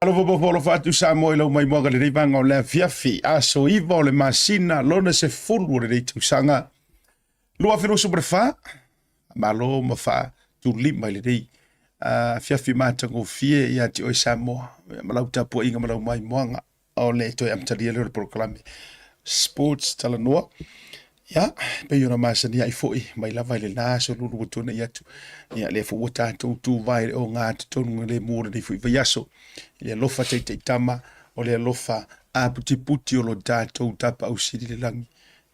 Alo po fatu sa mo ilo mai moga le vanga o le fiafi aso iva o le masina lona se fulu le tu sanga lua filo super fa malo mafa tu lima le dei fiafi mata go fie ia ti o Samoa malau tapu inga malau mai moanga o le to am tali le proclame sports Talanoa ya pe yona masani ai foi mai lava le na so lulu tona ia tu ia le fo wata tu vai o nga tonu le mura di foi vayaso le lofa te tama o le lofa a puti o lo dato tapa o siri le langi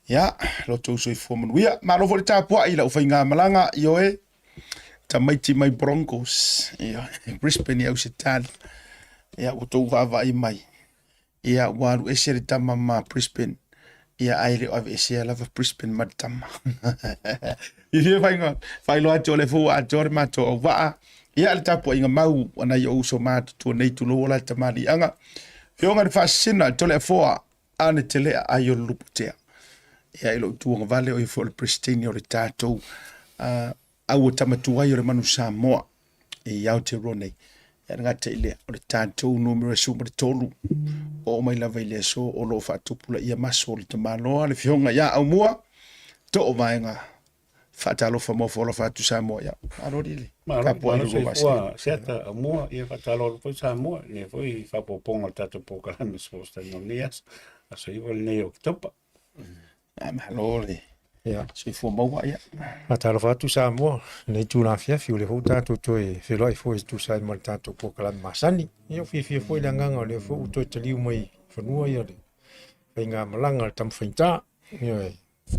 ya lo to so fo man ia ma lo fo tapu ai la o fainga malanga yo e tamaiti mai Broncos ia Brisbane au se tal ia o to va i mai ia waru esere tama ma Brisbane ia aile o ave lava Brisbane matama ia fai lo ato le fu ato mato o va ia le tapu inga mau ana yo so mat to nei tu lo la tamali anga fionga de fascina Toleafoa ane tele Aiolupo tea ia ilo tu nga vale o fo le pristine o le tatou au tamatu ai o le manu Samoa ia o te rone nga te ile o le tatou numero suma de tolu o mai lava ile so o lo fa tupula ia maso le tamaloa le fionga ia Aumua to o vaenga fatalo fa mo fo fa tu Samoa ia arorili ka po ai go basa seta Aumua ia fatalo po Samoa ne foi fa poponga tatou po kala me sposta no nias aso i vol ne oktopa malole Ja. se fo mo ia Matalo fa tu Samoa, nei tu la fia fiu le ho tatou toi feloi fo tu sai mo tatou po kala masani. Io fi fo le nganga le fo to te liu mai fonua ia le. Venga malanga tam finta. Io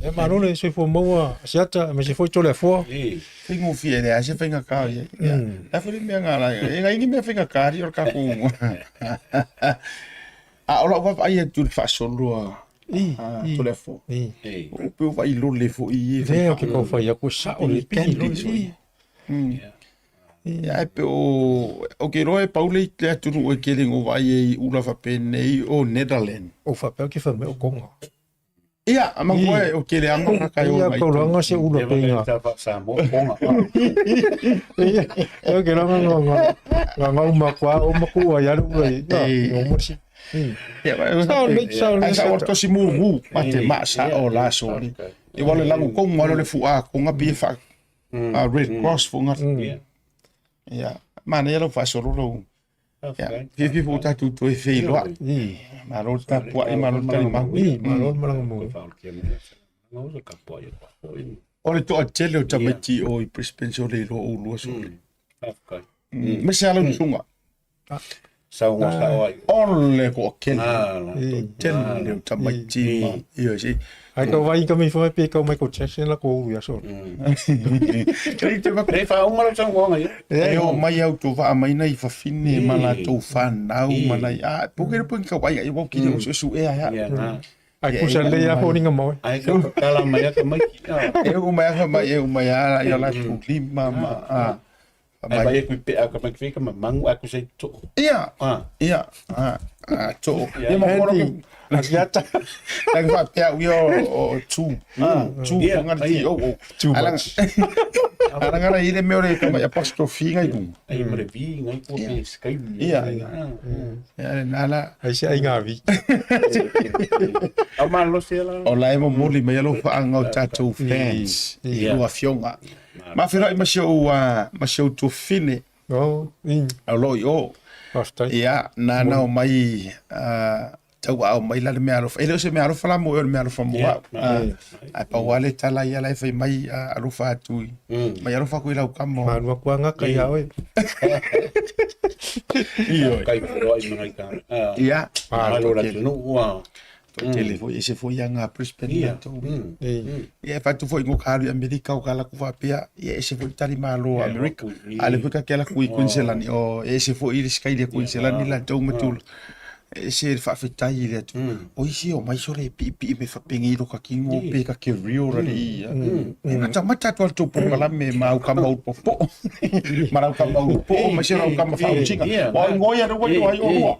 e marole se fo mo siata me se fo Toleafoa. fingo fie le ase finga ka ia la fo me ngala e ngai me finga ka ri o ka ku a ola va ai tu fa solo Toleafoa o vai lo le fo i Veo che po fai a cosa o le pini. ia pe o ke roe paule te atu o ke lengo vai e ula fa penei o Netherlands O fa pe ke fa me o konga. ia ama koe o ke le anga ka yo Ia ko longa se ulo penga. Samoa ponga Ia ke longa nga uma kwa o maku ya lu o mo si. ia sa orto si mu mate masa o la so e wale langu ko mo le fu a ko nga bi fa Red Cross fu nga ia mana ia lo fa so lo ia fi fu ta tu e fe lo ma lo ta po e ma lo ta ma ma lo malanga mo. o le to a tele o tamati o i Brisbane so le lo o lo so me se ala sunga saunga sa ai ole ko ken tele o tamati ma io si Ai ko vai ka mi fo pe ko mai ko check la ko ya so. Kei te va Nei fa uma sa ngonga e o mai au tu va mai nei fa fine mala tu fan nau mana a porque depois que vai eu vou que eu su e a Ai ku sa le ya fo ninga mo. ai ka kala mai ka mai eu mai a eu lá tu lima ma ai vai ku pe ka mai fica mangu aku sei to ia to e ma por Asiata. Lang va pia io tu ngana ti o Too much. Aranga ile me ore ka mai apostrophe ngai bu ai mo le vi ngai po pe skai ia nala Ai se ai ngavi. a ma lo se la o lai mo moli mai lo fa anga tatou fans o afionga ma fera ma show tu fine Oh, alo yo Hasta. ia na o mai tau au mai la me alo ele se me alo fala mo me alo fa mo a pa wale tala ia lai fai mai alo fa tu mai alo fa ko ila kamo Manu ku nga ka ya we. io kai ro ai mai ka ia ma lo la no wa tele foi ese foi anga Brisbane to ia fa tu foi ngo karu America o kala ku fa pia ia ese foi tali malo America ale puka kala ku Queensland o ese foi il sky de Queensland la to matul ese fa fetai le tu o isi o mai sore pi me fa pengiro ka kingo pe ka ke rio ri mata mata to po la me ma ka mau po mara ka mau po ma se ka ma fa chinga o ngoia ro wa yo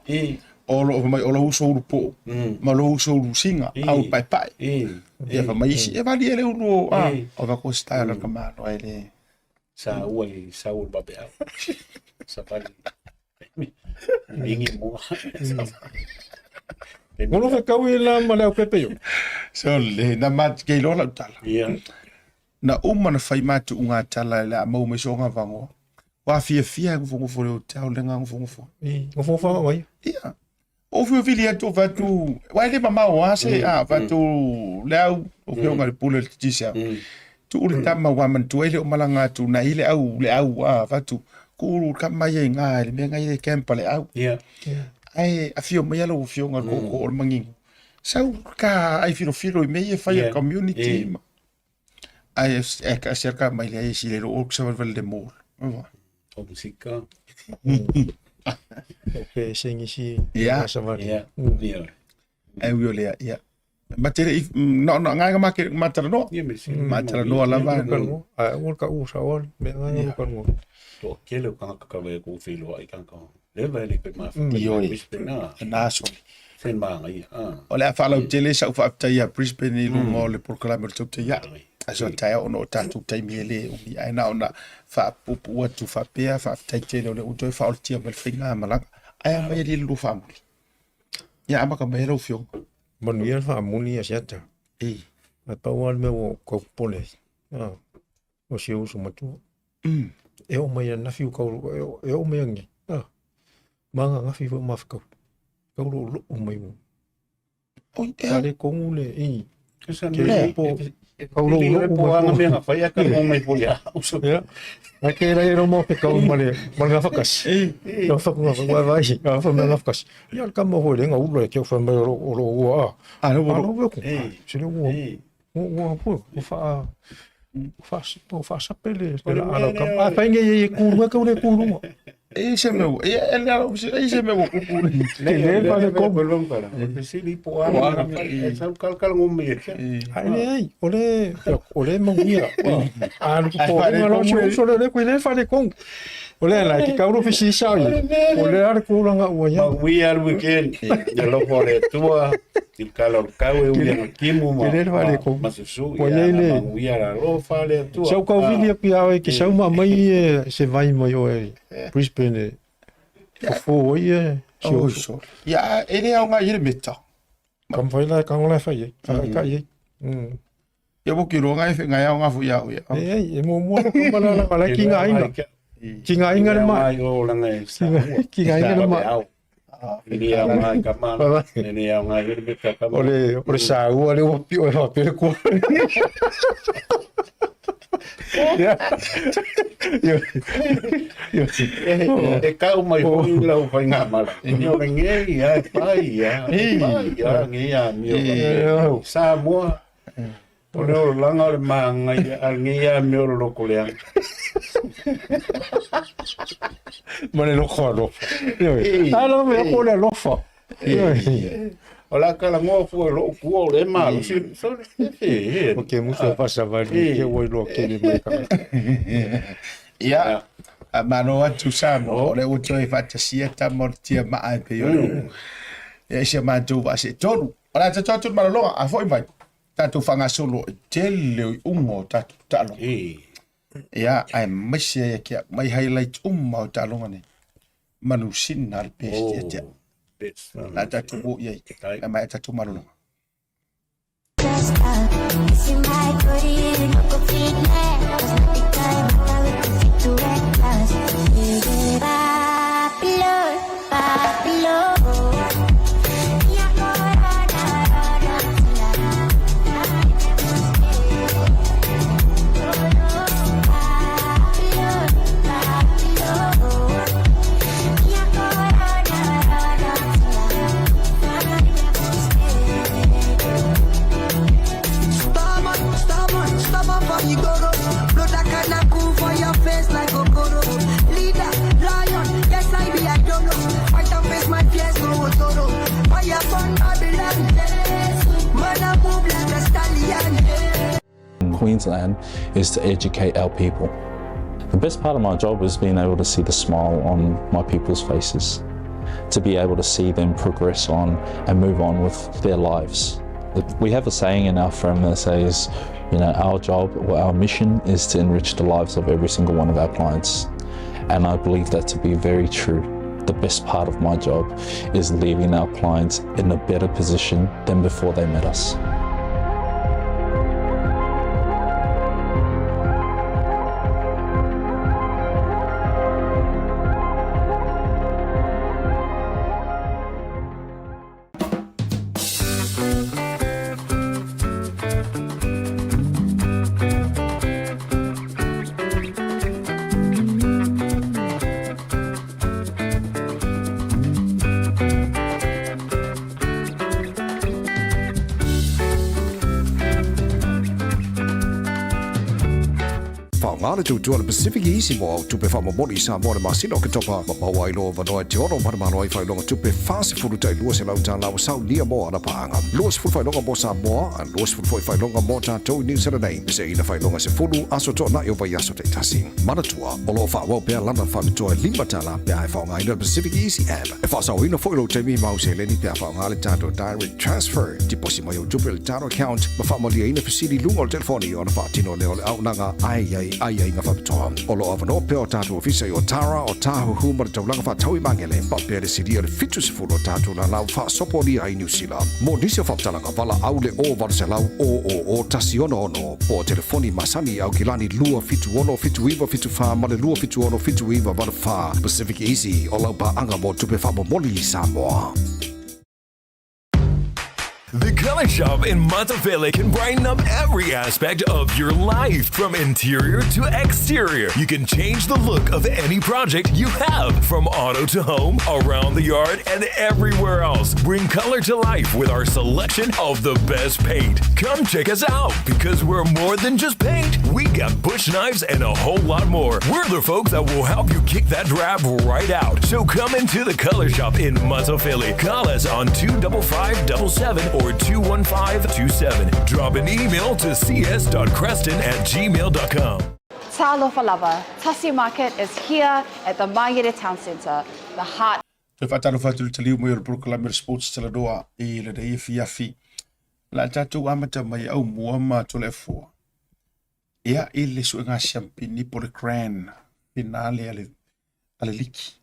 o lo uso po ma lo uso singa au pai e fa mai si e va dire uno o va costare ka ma no ele sa ua ba be sa pali Ingi mo. Ngono fa kau i la ma leo pepe yo. So le na mat ke lo la tala. Ia. Na uma na fai matu unga tala la mau me so nga vango. Wa fia ngo fo le tau le nga ngo fo. Ngo fa mai. Ia. O fio fili atu vatu. Wa le mama wa se vatu leo o fio nga le pule tisa. Tu ule tama wa man tu ele o malanga tu na ile au le au vatu. Ku ka mai nga le me nga ile camp le au. Ia. Ai a fio mai alo fio nga ko o manging. Sau ka ai filo me e fai community. Ai ka cerca mai le si le o que se va de mol. O musika. Pe sengi si. Ia. Ia. Ia. Ai io le ia. Ma te no nga ma ke ma Talanoa. Ia me si. Ma Talanoa la va. Ai ul ka u sa ol me nga ko ngo. To kele ka ka ve ko filo ai kan ka. Le va le pe ma. Io. Na. Na so. Sen ma ngai. Ole a fala tele sa fa apta ia Brisbane lu ngol por kala mer tu ia. Aso tai ono tatu tai miele o mi ai na ona fa pupu tu fa pea fa tai tele o le uto fa altia mel finga malanga. Ai mai li lu fam. Ya ama ka mai lo fio. Manu ia fa muni a seta. Ma pa wal me o ko pole. O se uso matu. E o mai na fiu ka e o mai ngi. Manga nga fiu ma fa ka lo o mai mo. Oi, Ale kongu le Kesa le po Kauro po ang me nga fai ka mo mai po ya. Ya. Ake ra ero mo pe kau male manga fakas. No fa nga fa vai. Nga fa manga fakas. Ya ka mo ho le nga ulo ke fa me ro wa. no No ko. Se le wo. Wo po fa fa sa pele. Ala ka a fa nge ku ka le ku mo. Se me se me ku. Le fa le ko belum para. Se li po ang sa kal ngome. Ai, ole manguia. Ah, po nga lo so le ku le fa le kong. Ole la ki ka ro fisi sa. Ole ar ku nga wa ya. We are weekend. Ya lo pore tua. Il calor caue un kimu ma. Ma su. We are lo fa le tua. Sa ka vilia pi ai ki sa ma mai se vai mai o Brisbane. Fo ia. So. Ya, ele é uma irmita. Kam fai la ka la fai. Ka ye. Ya bo ki ro ngai fe ngai nga fu ya. E mo ko la ki nga inga. Ki nga inga ma. O la ngai. Ki nga inga ma. Ini yang ngai kamana. Ini yang ngai irmita kamana. Ole sa u ole o pi o fa pe ko. E kau mai hui lau whai ngā mara. E nio ngei ai pai a ngei a mio. Sā mua. O leo langa o le maangai a ngei a mio loko leang. Mane loko a lofa. Ala me ako le lofa. O la kala ngoa fua lo kua o le maa. Ok, musu pasa vali. Ke woi lo ke ni mai kaka. Ya. Mano atu samo. Ole uto e fantasia ta mortia maa pe yo. E se mantu va se tonu. Ola ta tonu malolo a foi vai. Tatu fanga solo tele ungo tatu talo. Ya, ai mese ke mai highlight umma talo ngane. Manusin al peste ja. La tatu bo ye. Mai tatu malolo. Queensland is to educate our people. The best part of my job is being able to see the smile on my people's faces, to be able to see them progress on and move on with their lives. We have a saying in our firm that says, our job or our mission is to enrich the lives of every single one of our clients. And I believe that to be very true. the best part of my job is leaving our clients in a better position than before they met us. Ngāle tūtua PacificEzy mo tupe whamamoni Samoa le masino ke topa mawai lo vanoa te oro marumano ai whailonga tupe whāse furu tai lua se lau tālawa sau nia mo ana paanga. Lua se furu whailonga mo Samoa, a lua se furu whailonga mo tatou New Zealand nei. Se ina whailonga se furu aso tō na vai aso te tasi. Manatua, o lo whawau pēr lana whamitoa lima tala pēr ai whaonga ina PacificEzy app. E whasau ina whailo te mi mau se leni pēr whaonga le tātou direct transfer. Tiposi mai o tupe le tātou account, ma whamolia ina pasiri lunga o telefoni o na whaatino leo le aunanga ai ngā whapitoa. O lo avano peo tātou ofisa o Tara o tāhu huma le taulanga whataui mangele. Papea le siri o le fitu se fulu o tātou na lau whaasoponi ai New Zealand. Mo nisi o whaptalanga wala au le o varu se lau o tasi ono po telefoni masani au kilani lua fitu ono fitu iwa fitu wha ma le lua fitu ono fitu iwa varu wha. PacificEzy o lau pa anga mo tupe whamomoli Samoa. The Color Shop in Moatoga can brighten up every aspect of your life, from interior to exterior. You can change the look of any project you have, from auto to home, around the yard, and everywhere else. Bring color to life with our selection of the best paint. Come check us out, because we're more than just paint. We got bush knives and a whole lot more. We're the folks that will help you kick that drab right out. So come into the Color Shop in Moatoga. Call us on 25577 or 21527. Drop an email to cs.creston@gmail.com. Talofa lover, Tasi Market is here at the Maigere Town Centre, the heart. Te whataro whaturu te liu mo i le Proclaimer Sports Talanoa i le rei fiafi. La tatou amata mai Aumua ma Toleafoa. Ea i le suenga champini po le Grand finale ale liki.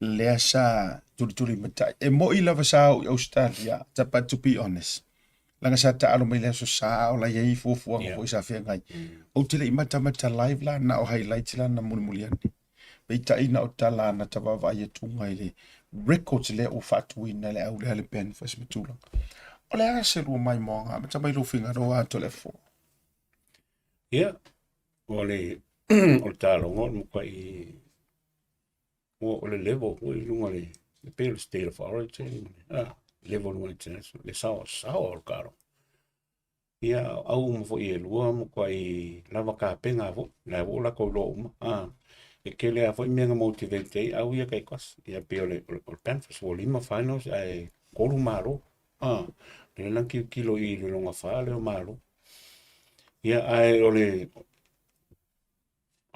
Lea sa turi matai. E mo i lava sa o Australia, tapa to be honest. Langa sa ta alo mai lea so sa o la iei fuafuanga po i sa whea ngai. O te le imata live la na o highlight la na muli ane. Beita ina o tala na tawa vai tunga i le records le o fatuina le au le pen fas matula. O le aga se lua mai moanga, ma tamai lo finga roa Toleafoa. Ia, o le o tālonga mo kai o le level o i lunga le pale state of origin. Level 1 international, le sao o karo. Ia, au mo fo i e lua mo kai lava ka penga vo, la vo la ko lo uma. E ke le a fo i menga motivate au ia kai kos. Ia pe o le Panthers o lima finals ai kolu maro. Le lang kilo i le longa fa le o maro. Ia ai o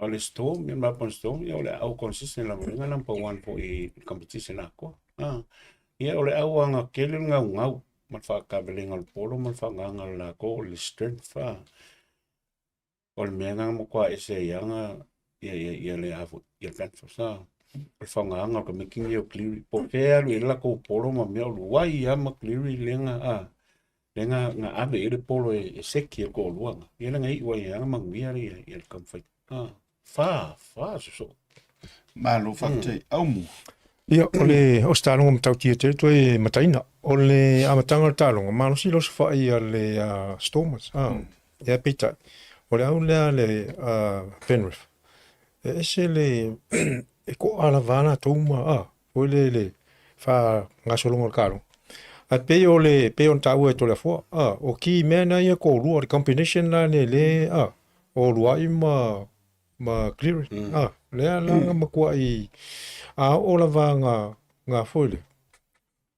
le storm, ia mapon storm, ia o le au consistent la moringa number 1 po i competition ako. Ia o le au anga kele ngau. Man fa kabelinga le polo, man fa nganga la ko le strength fa. O le menga mo kwa ese yanga ia le afu ia platform sa. Le fa nganga ko making yo clear. Po ke alu ila ko polo ma me lu wai ia ma clear lenga nga ave ile polo e seki ko luanga. Ia nga i wai ia ma ngia ia kam fa. Fa so. Malo fakte Aumua. Ia, o stālonga matautia te toi mataina. O le amatanga le tālonga, malo si loso whai a le Stormers. Ia peitai. O le au lea le Penrith. E ese le, e ko ala vana touma, o le wha ngasolonga le kāronga. A pe o le, pe on tāua e Toleafoa, o ki mena ia ko lua, le combination la le, o luai ma clear. Lea langa makua i, o la va nga foile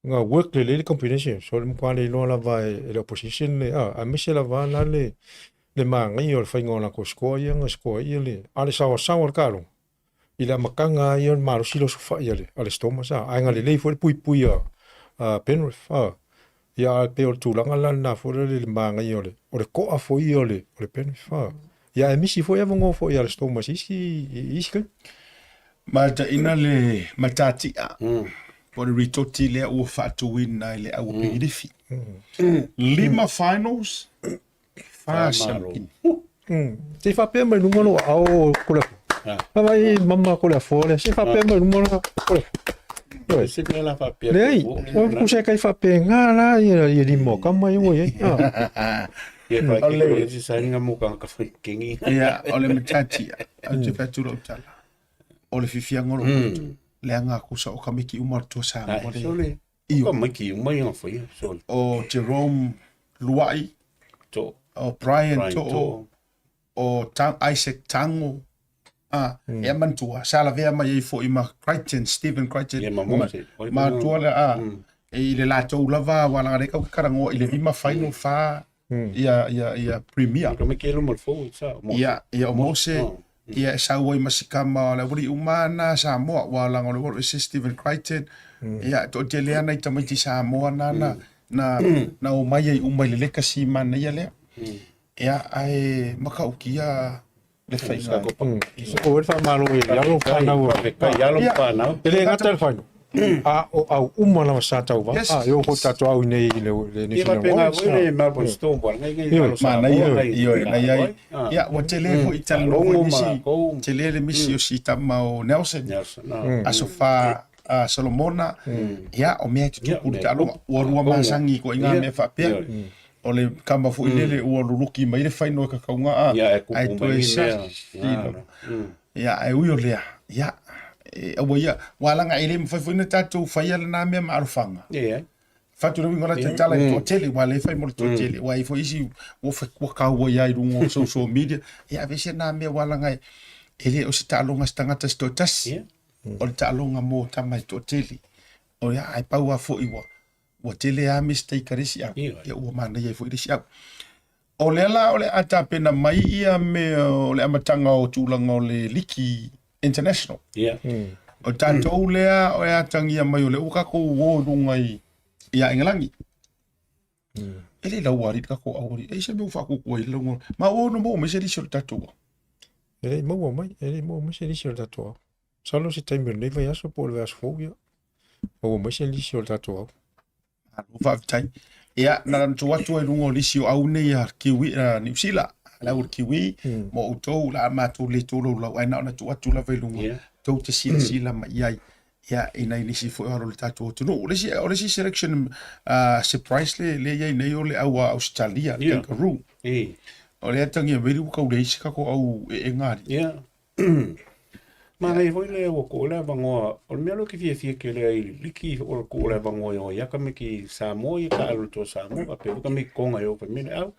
nga work le combination so le mkwa le no la va le opposition le a mise la va la le manga i o le fainga na ko score ia nga score ia le ale sa o kalo i la makanga ia maro silo so fa ia le ale stoma sa ai nga le foi pui Penrith ia pe o tulanga la na fo le manga i o le ko a foi i o le Penrith ia misi foi avongo foi ale stoma isi Mata ina le matatia. Po le ritoti le ua whaatuina le au pirifi. 5 finals. Fasamkini. Se whapea mai numero au kula. Hawai mama kula fore. Se whapea mai numero kula. Se me la fa pia. Nei, o se kai whapea ngā la i rimo kama i oi. Ia pa ke se sainga mo ka kingi. Ia, ole matatia. Au te whaaturo utala. Ole fifia ngoro. Le anga kusa o kamiki umartua sa Sole. Ko maki umai on foi. Sole. O Jerome Luai. To. O Brian To. O Isaac Tango. E mantua. Sala vea mai e fo i ma Crichton, Stephen Crichton. Ia mamoma se. Ma tua le e le latou lava wala reka karango i le vima final fa ia premier. Ko me kelo mo fo sa. Ia o mose ia sa wai masikama la wuri umana Samoa wala ngolo Stephen Crichton. Ia to te lea nei tamai ti Samoa na o mai ai umai le leka si mana ia le. Ia ai makaukia le fainga. O fa malo e yalo fa na o. Yalo fa na. Ele ngata fa. Au umana sa tau va. Yo ko tatu au nei le ni. Ia penga wele ma po sto bo ngai yalo sa. Mana io ai. Ia o tele fo Talanoa misi. Tele le misi o si tama o Nelson. Asofa Solomona. Ia o mea te tuku le talo o rua masangi ko inga me fa pe. O le kamba fu ile o luluki mai le faino ka kaunga ai to esa. Ia ai uio lea. Ia o ia wala nga ile mfa fu ina tatu faia na me marufanga. Ia. Fatu ro ngora te tala to tele wala fai mo to tele wa ifo isi wo fa ko ka wo ia rungo social media. Ia vese na me wala nga ele o sta longa stanga to tas. O ta longa mo tamai to tele. O ia ai pa wa fo iwa. Wa tele a mistake karisi a ia ua mana ia foi risi a o le ala o le ata pena mai ia me o le amatanga o tūlanga o le Liki International o tatou lea o le atangia mai o le ukako o rungai ia Engelangi ele la wari kako awari e se me ufaku ko ile ngo ma o no mo me se risi o tatou ele mo mai se risi o tatou salo si time nei vai aso por vas fobia o mai se risi o tatou Five time. Ia na tuatu e rungo lisi o au nei a kiwi New Zealand. La ur kiwi mo utou la matu le tolo la waina na tuatu la velungo. Tau te sila mai ai. Ia ina lisi fo aro le tatu tu no. Lisi selection surprise le ia nei o le au Australia kangaroo. O le tangi e veri ka ule isi kako au e ngari. Ia. Ma nei foi le o ko le vangoa o me lo ki fie ke le liki o ko le vangoa o ya ka me ki Samoa i ka alo to Samoa pe ka me konga yo pe me au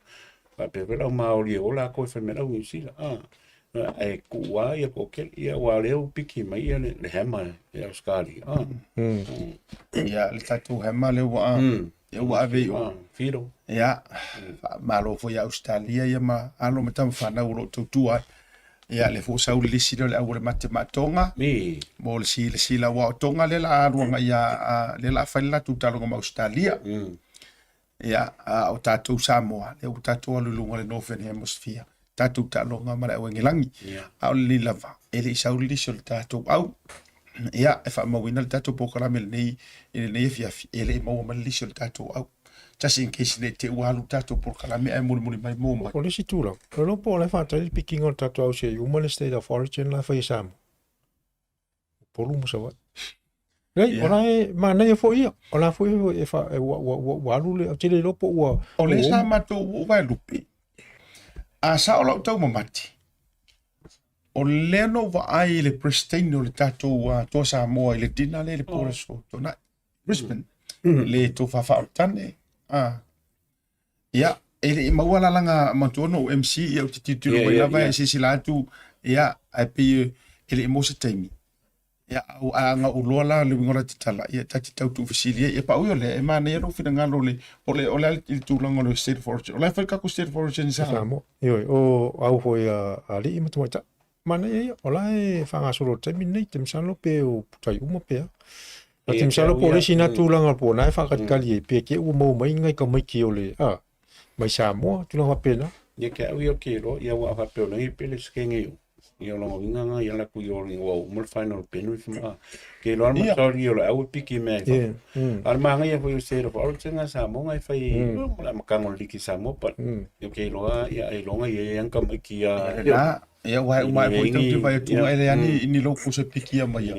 pa pe la ma o li o la ko fe me la u sila e ku wa ya ko ke ia wa le o piki mai le hema ya skali ia le tatu hema le wa ia wa ave o firo ia ma lo fo ya Australia ia ma alo me tam fa na o to tua ia le fo sa uli silo le au le matonga mo le sila wa tonga le la ruanga ia le la faila tu talo ma Australia ia o tatou Samoa le o tatou lulunga le Northern Hemisphere tatou talo nga mara o ngelangi au le lava ele sa uli silo tatou au ia e fa mawina le tatou pokalame nei fiafi ele mo ma le silo tatou au just in case le te walu tatou pokalame ai muri mai mo mai o le situra o lo po le fa tali picking on tatou au se uma le state of origin la fa Samoa polu mo sa wa Nei, ona e mana e fo ia. Ona fo e fa wa lule te le lopo wa. O le sa mato wa lupi. A sa o lau tau mamati. O le no va ai le pristine o le tatou wa to Samoa i le dina le pora so to na Brisbane. Le to fa tane. Ia, ele mawala langa mantono MC ia te titulu wa lava e sisilatu ia ai pe ele mo se taimi. Ia au anga ulola le ngora te tala ia tati tautu fisilia ia pa uyo le e mana ia no fina ngalo le ole il tulango le state fortune ole fa ka state fortune sa Samoa io o au ho ia ali i mata mana ia ola e fanga solo taimi nei tem salo pe o tai uma pe tem salo po le sina tulanga po na fa kat kali pe ke u mo mai ngai ka mai ki ole mai Samoa tulanga pena ia ke au ia ke ro ia wa fa pe nei pe le skenge Ia longa winga ia la ku yo ringo mo final pen with ma. Ke lo ma sorry yo la piki me. Ar manga ia foi ser for tsinga sa mo ngai fai la makango liki sa mo pa. Yo ke lo ia ai longa ia yang kam ki ya. Ia wa foi tu vai tu ele ani ni lo ku se piki ma ia.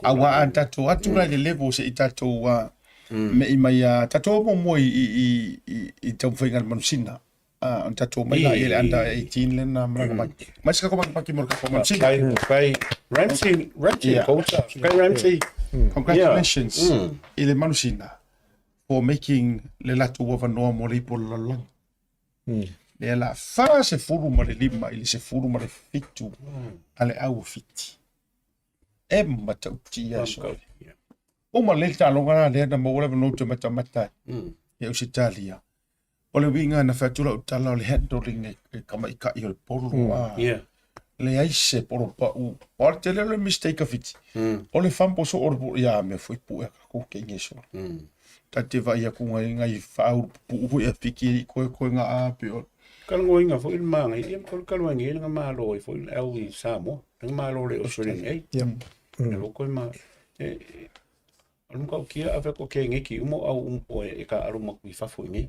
Awa tatou atu la level se tatou wa me i mai tatou mo i tau whainga manusina. Tatou mai la ele anda 18 le na mranga mai. Mai sika koma paki mo ka manusina. Kai Ramsey coach. Kai Ramsey. Congratulations. Ile manusina for making le latu wa no mo le pol la. Le la fa se furu mo le lima ile se furu mo le fitu. Ale au fiti. Emma tautia so. Uma le talonga le na mo le no te mata. E o Italia. O le winga na fatula tala le handling e kama i ka i o polo. Le aise polo pa u. O te le mistake of it. O le fampo so o ya me foi pu e ko ke ngeso. Ta te vai a kunga ngai fau pu e piki ko nga a pe o. Kalonga foi il manga i ko kalonga nga malo foi au i Samoa. Nga malo le o solen ai. Lo ko ma alum ka kia ave ko ke ngeki umo au umpo e ka aruma ku fafu ngi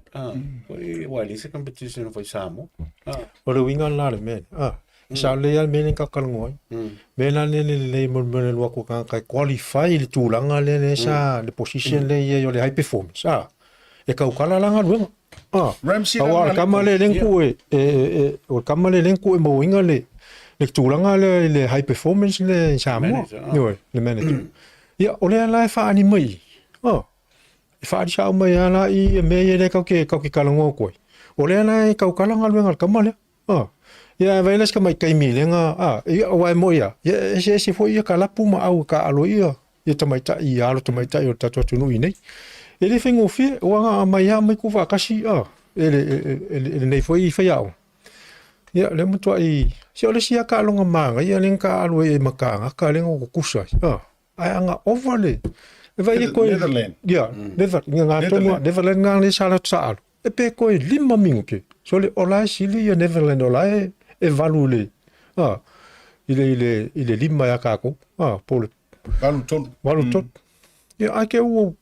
foi wali se competition foi Samoa o le winga la le men sa le al men ka kalngoi men le mo lo ko ka qualify le tulanga le sa le position le yo le high performance e ka ukala langa lu Ramsey la kamale lenku o kamale lenku e mo winga le tulanga le high performance le Samoa no le manager ia ole la fa ani mai fa di sa mai ala I me ye le ka ke kalango ko ole la ka kalanga lu kamale ia vai les ka mai kai mi lenga ia wa mo ia se foi ia kala puma au ka alo ia tamai ta ia alo tamai ta o tatu tunu nei ele fengo fi wa mai mai ku va kasi ele nei foi fa ia ia le mo to I se ole sia ka longa manga ia len ka alo e makanga ka len ko kusa ai anga overle vai ko ia Neverland nga le sala tsalo e pe ko lima minke so le ola sili ia Neverland ola e valule ile lima ya kako pole valu tot ia ake u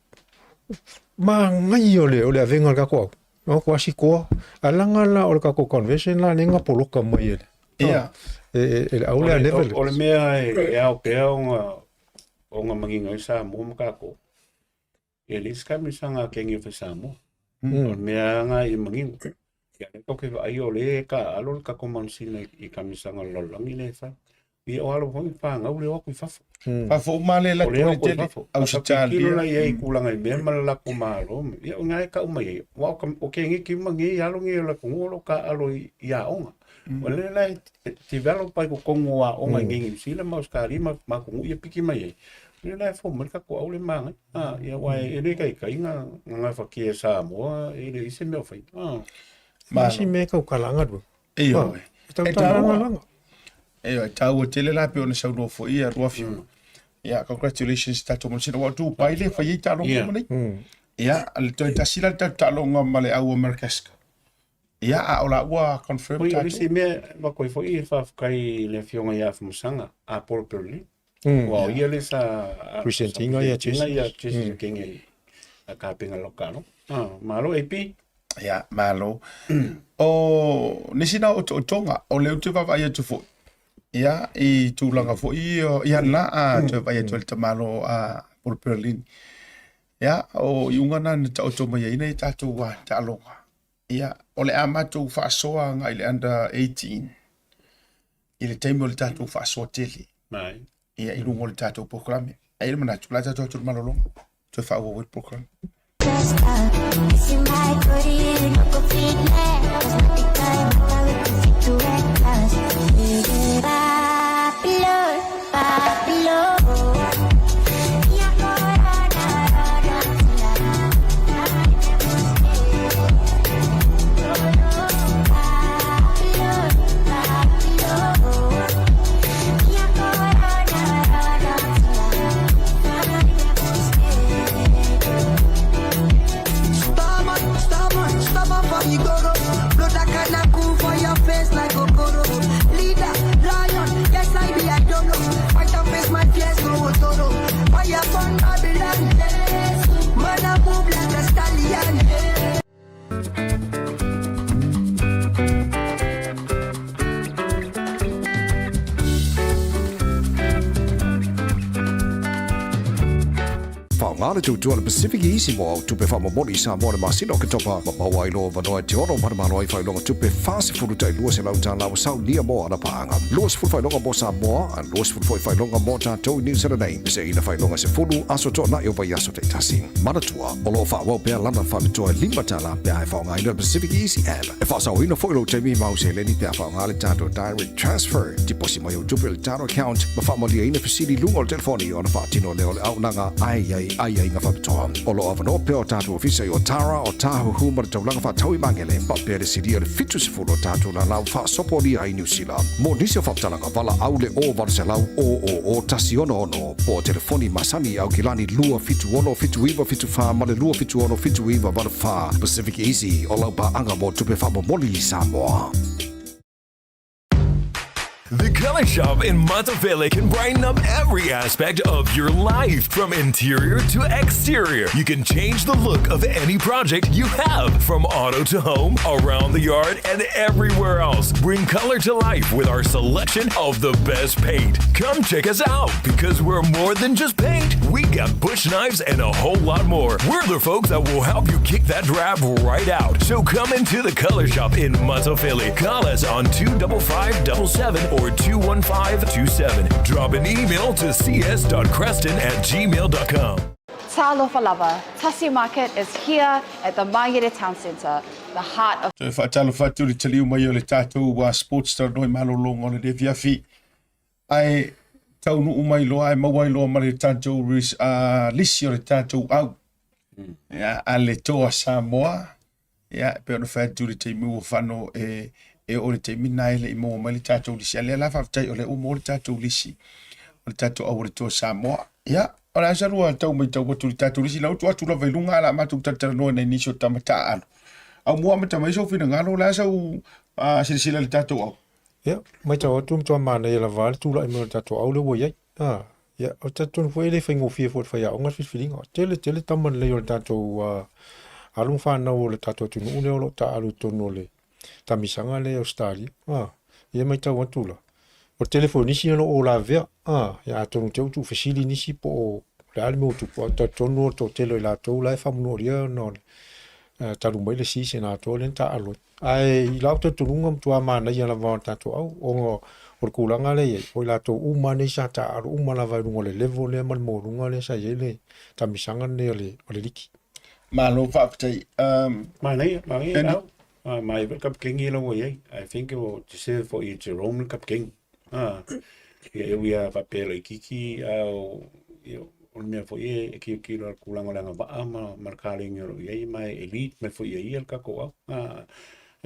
ma ngai ole avenga kako no ko asiko alanga la ole kako convention la nenga poloka mai ia ele aule Neverland ole mea e au ke o nga manginga sa mo makako ele ska mi sanga kengi fa Samoa mea nga I manginga ya le ko ke ai ole ka alo ka komansina I kamisanga lolangi le fa I o alo hoi pa nga ule o ku fa fo male la te au sitali la ye kulanga me mala ko malo ya nga ka umai wa o kengi ki mangi ya lo ngi la ko lo ka alo ya onga ole la develop pa ko kongo wa onga ngi sila mas kari ma ko ya piki mai le la fo mo ka ko ole manga ya wa ele kai nga fa ki Samoa ele ise me fa ma si me ka kalanga do tau tele la pe ona sa no fo ia rofi ia congratulations tatou mo sina wa tu paile fa ia talo mo nei ia al to tasila talo ngam le au Americaska ia a ola wa confirm tatou oi si me ma ko fo ia fa kai le fionga ia fa musanga a por perli wa ia le sa presenting ia chesi kengi a ka penga lokalo malo epi ia malo o nisina o tonga o le tu va ia tu fo ia I tulanga fo ia na te vai to te malo por Berlin ia o iungana na tauto mai nei tatou wa talonga ia ole amato faʻasoa nga ile under 18 ile taimo le tatou faʻasoa tele mai ia I lungo le tatou programe ai le mana tula tatou tu malolonga te fa wo program You go Ngāle tu tuala PacificEzy mo tupe whamamori Samoa le masino ke topa Hawaii lo vanoa te ono paramano ai whailonga tupe whase furu tai lua se lau tālawa sau nia mo ana paanga. Lua se furu whailonga mo Samoa, an lua se furu whailonga mo tātou New Zealand. Se ina whailonga se furu aso tō na iwa yaso te tasi. Manatua, o lo whawau pēr lana whamitoa lima tala pēr ai whaonga ina PacificEzy app. E whasau ina whailo te mi mau se leni pēr whaonga le tātou direct transfer. Tiposi mai o tupe le tātou account, ma whamolia ina pesiri lunga o telefoni o na whaatino leo le au nanga ai nga whapitoa. O lo avano peo tātou ofisa i o Tara o tāhu huma le taulanga whatau i mangele pa pere siria le fitu se fulo tātou la lau whaasopori ai New Zealand. Mo nisi o whaptalanga wala au le o wala se lau o tasi ono po telefoni masani au kilani lua fitu ono fitu iwa fitu wha ma le lua fitu ono fitu iwa wala wha PacificEzy o lau pa anga mo tupe whamomoli Samoa. The Color Shop in Moatoga can brighten up every aspect of your life, from interior to exterior. You can change the look of any project you have, from auto to home, around the yard, and everywhere else. Bring color to life with our selection of the best paint. Come check us out, because we're more than just paint. We got bush knives and a whole lot more. We're the folks that will help you kick that drab right out. So come into the Color Shop in Moatoga. Call us on 25577 or 21527. Drop an email to cs.creston@gmail.com. Talofa lover, Tasi Market is here at the Maigere Town Centre, the heart of... Whaatalofa turi taliu mai o le tātou wa sports tara noi malolonga o le de viafi. Ai taunu umai loa, ai mawai loa ma le tātou lisi o le tātou au. Ia, a le toa Samoa. Ia, pe ona whaaturi te imu o whano e o le te mina ele i mo mai le tātou lisi. A le la whaftai o le umo le tātou lisi. O le tātou au le toa Samoa. Ia, o le asarua tau mai tau watu le tātou lisi. Lau tu atu la vailunga ala matu tatara noa na inisio tamata alo. Aumua mata mai so fina ngalo la asau silisila le tātou au. Ia, mai tau atu mtua mana i la vale tula i mo le tātou au le waiai. Ia, o tātou nfo ele whaingo fia fo whaia o ngas fisfilinga. Tele taman le o le tātou alung whanau o le tātou tunu ule o lo ta alu tono le. Tamisanga le Australia. Ia mai tau atula. O telefoni nisi ano o la vea. Ia tonu teu tu fasili nisi po o le ali mo tu po ta tonu o to telo i la tau la e whamuno ria no taru mai le sisi na to le ta alo. Ai i lau ta tununga mtua mana ia la vau tato au. O le kulanga le iei. O i la tau umane sa ta alo umana vai rungo le levo le man mo runga le sa iei le tamisanga le o le liki. Malo whaapatai. Manei au. My cup king yellow way. I think it will say for each Roman cup king. Here we have a pale kiki. Only for ye, a kilo kulangalanga baama, marcaling your yay, my elite, my for ye, kako. I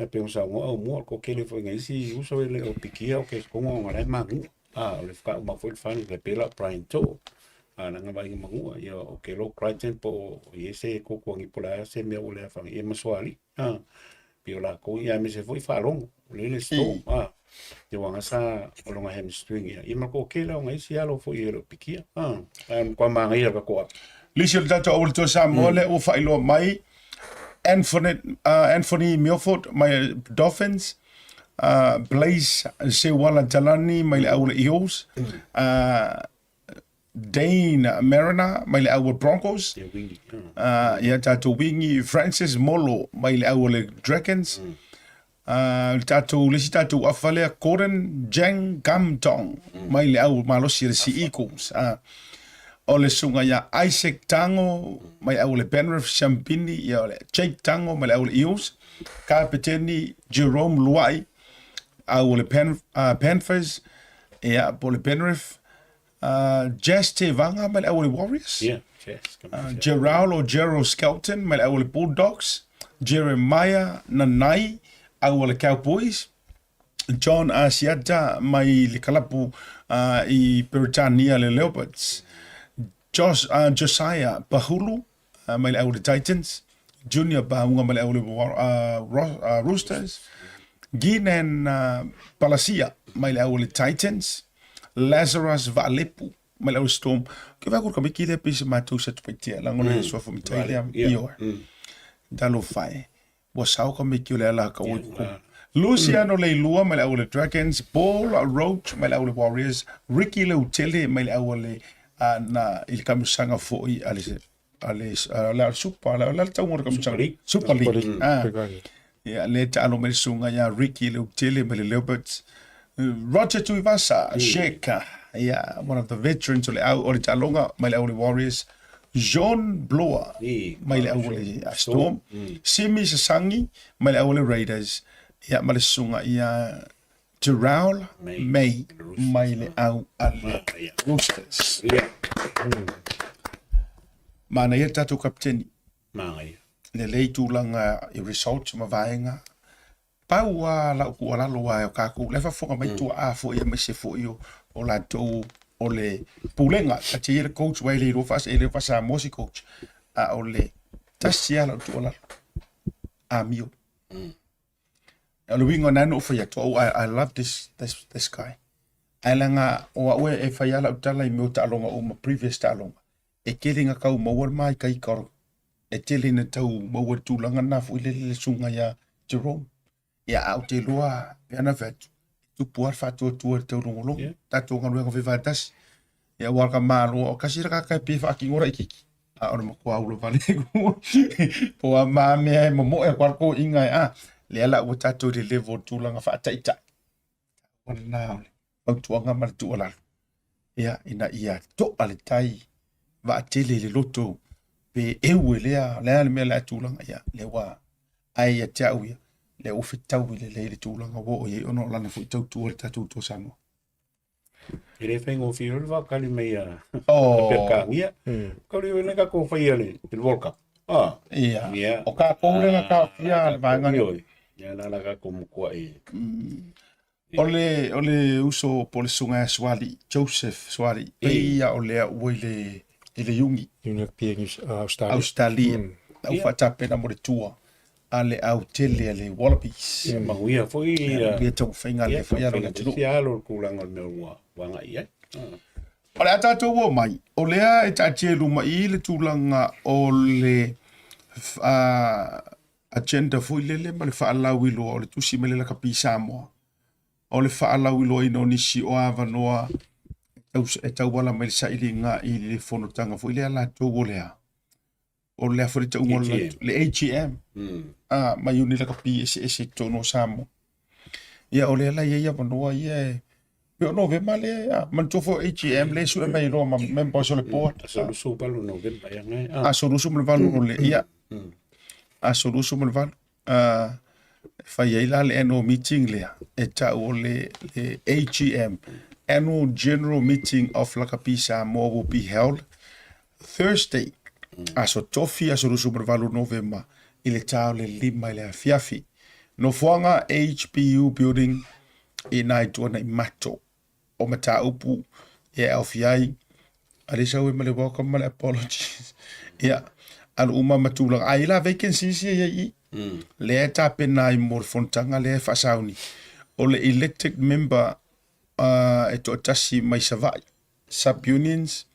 pensa more cocaine for easy, usually or pikia, okay, come on, I mag. We've got my full fun, the pale up Brian too. Nangabaling magua, okay, low crichton po, yes, a cook wang ipola, send me all from Emaswali. Piola ko ia me se foi falong le sto e wanga sa o longa hamstring ia i mako kela ngai si alo foi ero pikia kwa manga ia ko Lisi o tātou au le toa Samoa le o whailo mai Anthony Milford mai Dolphins Blaze Sewala Talani mai le au le Eagles Dane Mariner mai le au Broncos. Ia tātou wingi Francis Molo mai le au le Dragons. Tātou lisi tātou awhalea Corin Jang Gamtong mai le au malosi le si Eagles. O le sunga ia Isaac Tango mai au le Penrith Champini ia le Jake Tango mai le au le Eagles. Kapiteni Jerome Luai au le Panthers ia po le Penrith. Jazz Tevanga mai au le Warriors. Yeah, Jazz. Gerald Skelton mai au le Bulldogs. Jeremiah Nanai au le Cowboys. John Asiata mai le kalapu i Peritania le Leopards. Josiah Bahulu mai au le Titans. Junior Bahunga mai au le Roosters. Ginan Palasia mai au le Titans. Lazarus Valepu mai lau Storm ke va kur kamiki le pisa matu sa tupetia la ngona so fo mitalia io dalo fai Wa sauka me ki le ala ka o ko. Luciano le lua mai le Dragons, Ball Roach mai le Warriors, Ricky le Utele mai le na il kamusanga foi ale super ale tau mo kamusanga Super League. Ya le talo mai sunga ya Ricky le Utele mai le Leopards. Roger Tuivasa, Sheka, yeah, one of the veterans ole talonga mai le Warriors. John Blower mai le Storm. Simi Sasangi mai le Raiders. Ya malisunga ya Gerald May mai le au ale Roosters. Mana ia tatu kapteni. Le leitulanga I result ma vaenga. Paua la ku ala loa o kaku le fa fonga mai tu a fo ia mai se fo io o la do o le pulenga a te ia coach wai le rofas e le fasa mosi coach a o le tasia la tu ala a mio. Wingo nano for ya to I love this guy. Alanga o we e fa ya la utala I mo talonga o ma previous talonga. E kelinga kau mo mai kai kor. E telina tau mo tulanga na fu le sunga ya Jerome. Ya Aotearoa peana fetu tu puar fatu tu te rongolo tatu ngalo ngo vivatas ya warka malo o kasira ka pe fa ki ngora ikiki a ora mo kwa ulo vale po a mame mo e kwarko inga le ala o tatu de level tu langa fa taita ona o tuanga mar tu ola ya ina ia to ale tai va tele le loto pe ewelea le me la tu langa ya le wa ai ya tau ya le o fitau le tūlanga wo ye ono lana fu tau tu tatu to Samoa. Ele fengo fiul va kali meia. Oh. Perkangia. Kali wena ka ko fai ale il World Ia. O ka ko le ka fia va ngani. Ya la ka ko mo e. Ole uso polisunga Swali Joseph Swali. Ia ole wele ele yungi. Yungi pia Australia. Au fata pena mo tua. Ale au tele ale wallabies. Mahuia foi le tau whainga le whaiaro le tino. Sia alo kulanga me wanga ia. Ole ata tau o mai. O lea e tatie luma I le tūlanga o le agenda foi lele ma le whaalau ilo o le tusi me le laka pi Samoa. O le whaalau ilo ino nisi o awanoa e tau wala mai le saili ngā I le whonotanga foi lea la tau o lea. O le afori te ungola le AGM. Mai uni la kapi ese tono Samoa. Ia o le la ia vanoa ia pe no ve male man tofo AGM le su mai lo ma members o le board. Solusu palu no ve mai ngai. Solusu me valu le ia. Solusu me valu. Fa ia la le annual meeting le e ta o le AGM. Annual General Meeting of Lakapi Samoa will be held Thursday. Aso tofi aso rusu mervalu November ile tau le lima ile afiafi. No fuanga HPU building Tautuana I mato. O mata upu e alfiai. Alisa we male welcome male apologies. Ya. Al uma matulang aila vacancies ya I. Le ta pena I morfontanga le fasauni. O le elected member e to Tasi mai savai. Sub-unions.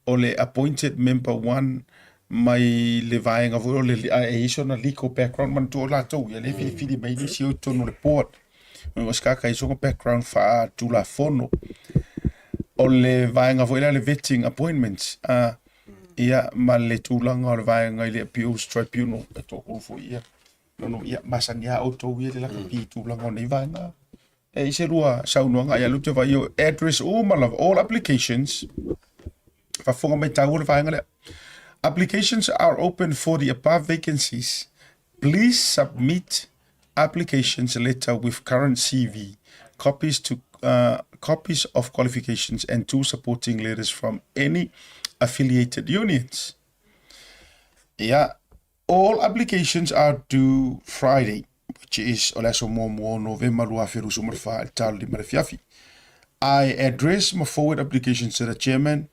O le appointed member 1 mai le vaenga vo le iso na legal background man to la to ya le fili mai ni si o to no report o ska ka iso background fa tulafono o le vaenga vo le vetting appointments ia ma le tulanga o le vaenga le appeals tribunal to o fo ia no ia masania o to ia le la pi tulanga nei vaenga e se rua saunoanga ia lutte vai o address all applications fa fonga mai tau le vaenga le applications are open for the above vacancies. Please submit applications letter with current CV, copies of qualifications, and 2 supporting letters from any affiliated unions. Yeah, all applications are due Friday, which is November. I address my forward applications to the chairman,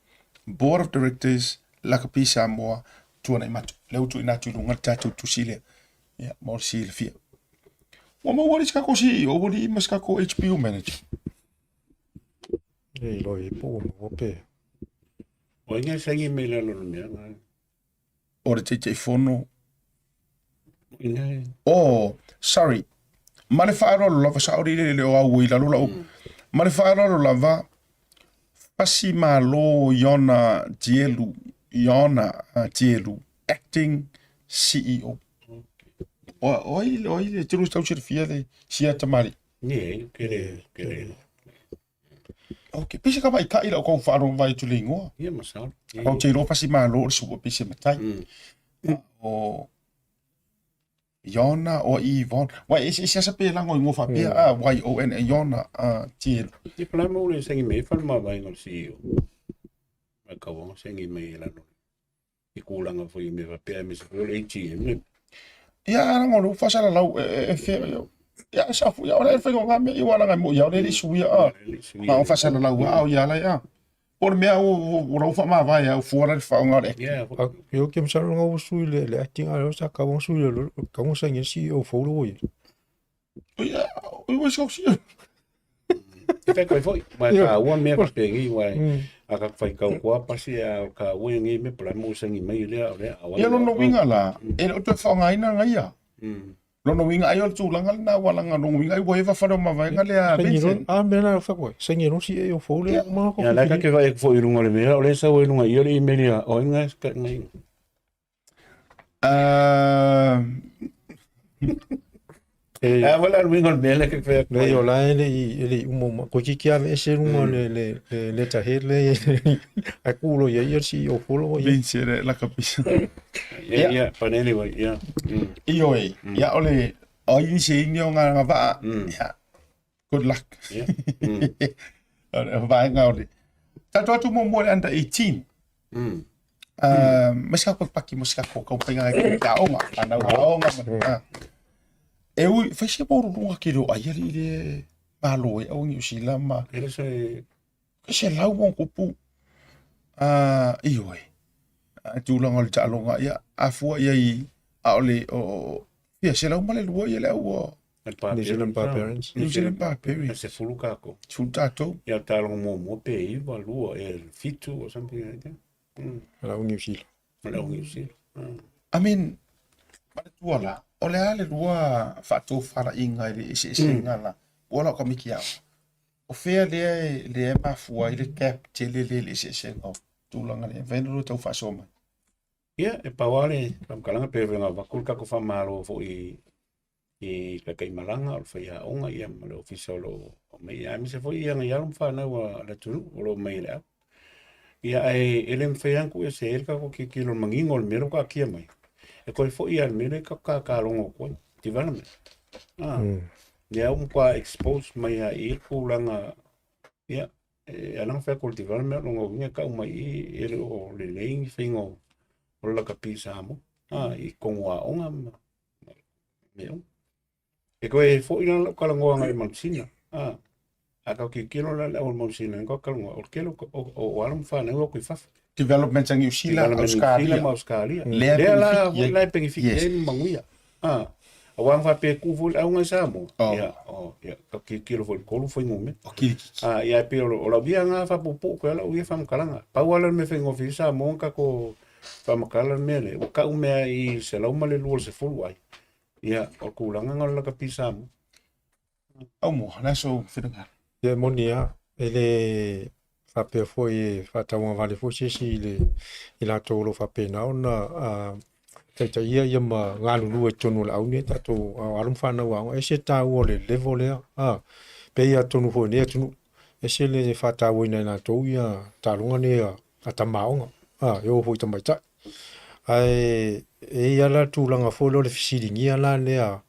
board of directors, Lakapi Samoa, tuana imatu. Leu tu inatu lunga tatu tusile. Ya, more seal fia. Wama wali skako si, o wali maskako HPU manager. Ei loi po mo pe. O inga sangi me la lo mea. O te fono. Oh, sorry. Mane whaarolo lava saori le o au i lalo lau. Mane whaarolo lava pasi malo Iona acting CEO. Oi, tiro stau sir fia le sia tamari. Nie, kere. Okay, pisi ka vai ka ila ko whaaro vai tu lingoa. Ia masal. O te ro pasi malo su pisi matai. O Iona o Yvonne. Wai isi sa pe lango ngo fa pe YON Iona tiel. Ti plan mo le sengi me fa ma vai ngol CEO. Ma ka wo sengi me la no. I kulanga fo i me fa pe me se le ATM. Ya ngo fa sala lau fe yo. Ya sa fu ya ora fe ngo me I wala nga mo ya le su ya ma fa sala lau ya la ya. Por mea o rau fa ma vai o fora fa nga le. Yeah. Yo kem sa nga o sui le acting a sa ka o sui le ka o sa ngi si o fo lo ye. Ya, o was so sia. Te kai foi, mai ka ua mea ka pengi wai. A ka fai ka ua pasi a ka ua ngi me pla mo sengi mai le a Ya no winga la. E o te fa nga ina nga ia. No winga ai o tu langa na wala nga no winga I wo eva fa ma vai nga le a Vincent. Ah, me na fa ko. Sengi no si e o fo le ma ko. Ya la ka ke vai foi runga le me o le sa o runga I le me le o nga ka ngai. Wala winga me le ke fe. Le yo la ele umo ko ki kia me se runga le ta he le a kulo ye si o fo lo ye. Vincent la kapisa. Yeah, but anyway, yeah. Ioi, ya ole o yin se ni nga va. Ya. Good luck. Yeah. Vai nga ole. Tato tu mo under 18. Mas ka paki mas ka ko penga ka o ma ana o ma. E ui fai se por runga ki ro ai le malo e o New Zealand ma. Ele Se lau mo ko pu. Ioi. Tu long ol ta longa ya afua ya I ole o ya se lau male lo ya lau New Zealand parents. New Zealand parents. Se fulu kako. Tu tato. Ya talo mo pe I va lua el fitu or something like that. La New Zealand. La New Zealand. I mean, mare tu ala. Ole ale lua fatu fara inga ile se ngala. Ola ka mikia. O fea le mafua ile cap le se ngo. Tu langa le venro tau fa soma. Ya, e pawale kam kalanga pe venga vakul ka ko fa malo fo I ka kai malanga o fa ya onga ia malo official o me ya mi se fo ia nga yalum fa na wa la tu o me le. Ya e elem fa yang ku se el ka ko ki kilo mangingol mero ka kia mai. E ko fo ia mero ka longo ko development. Ya kwa expose mai ya I kulanga ya anang fa ko development longo nga ka mai ele o le lei fingo o la kapisa mo I kongoa onga meo e ko e fo ina ka langoa ngai mansina a ka ki kilo la o mansina ko ka langoa o kilo o alam fa na ko fa Development ang New Zealand Australia le pengifique manguia a wang fa pe ku ful a unga samo ya ka ki kilo fo ko fo ngome ya pe o la bia nga fa popo ko la o fa mkalanga pa wala me fengo fisa mo ka ko famakala mele o ka umea I se lau male lua se fulu ai ia o kulanga ngala ka pisa mo Aumua na so finanga Ye monia ele fa pe foi fa tawa vale fo si le ila to lo fa pe na ona ta ia ma ngalu lu tonu la uni ta to arum fa na wa e se ta o le level le pe ia tonu fo ne tonu e se le fa ta wo na to ia ta lunga ne a ta maonga yo fo ta mai ta ai e ala tu langa fo lo le fisiri ni ala le a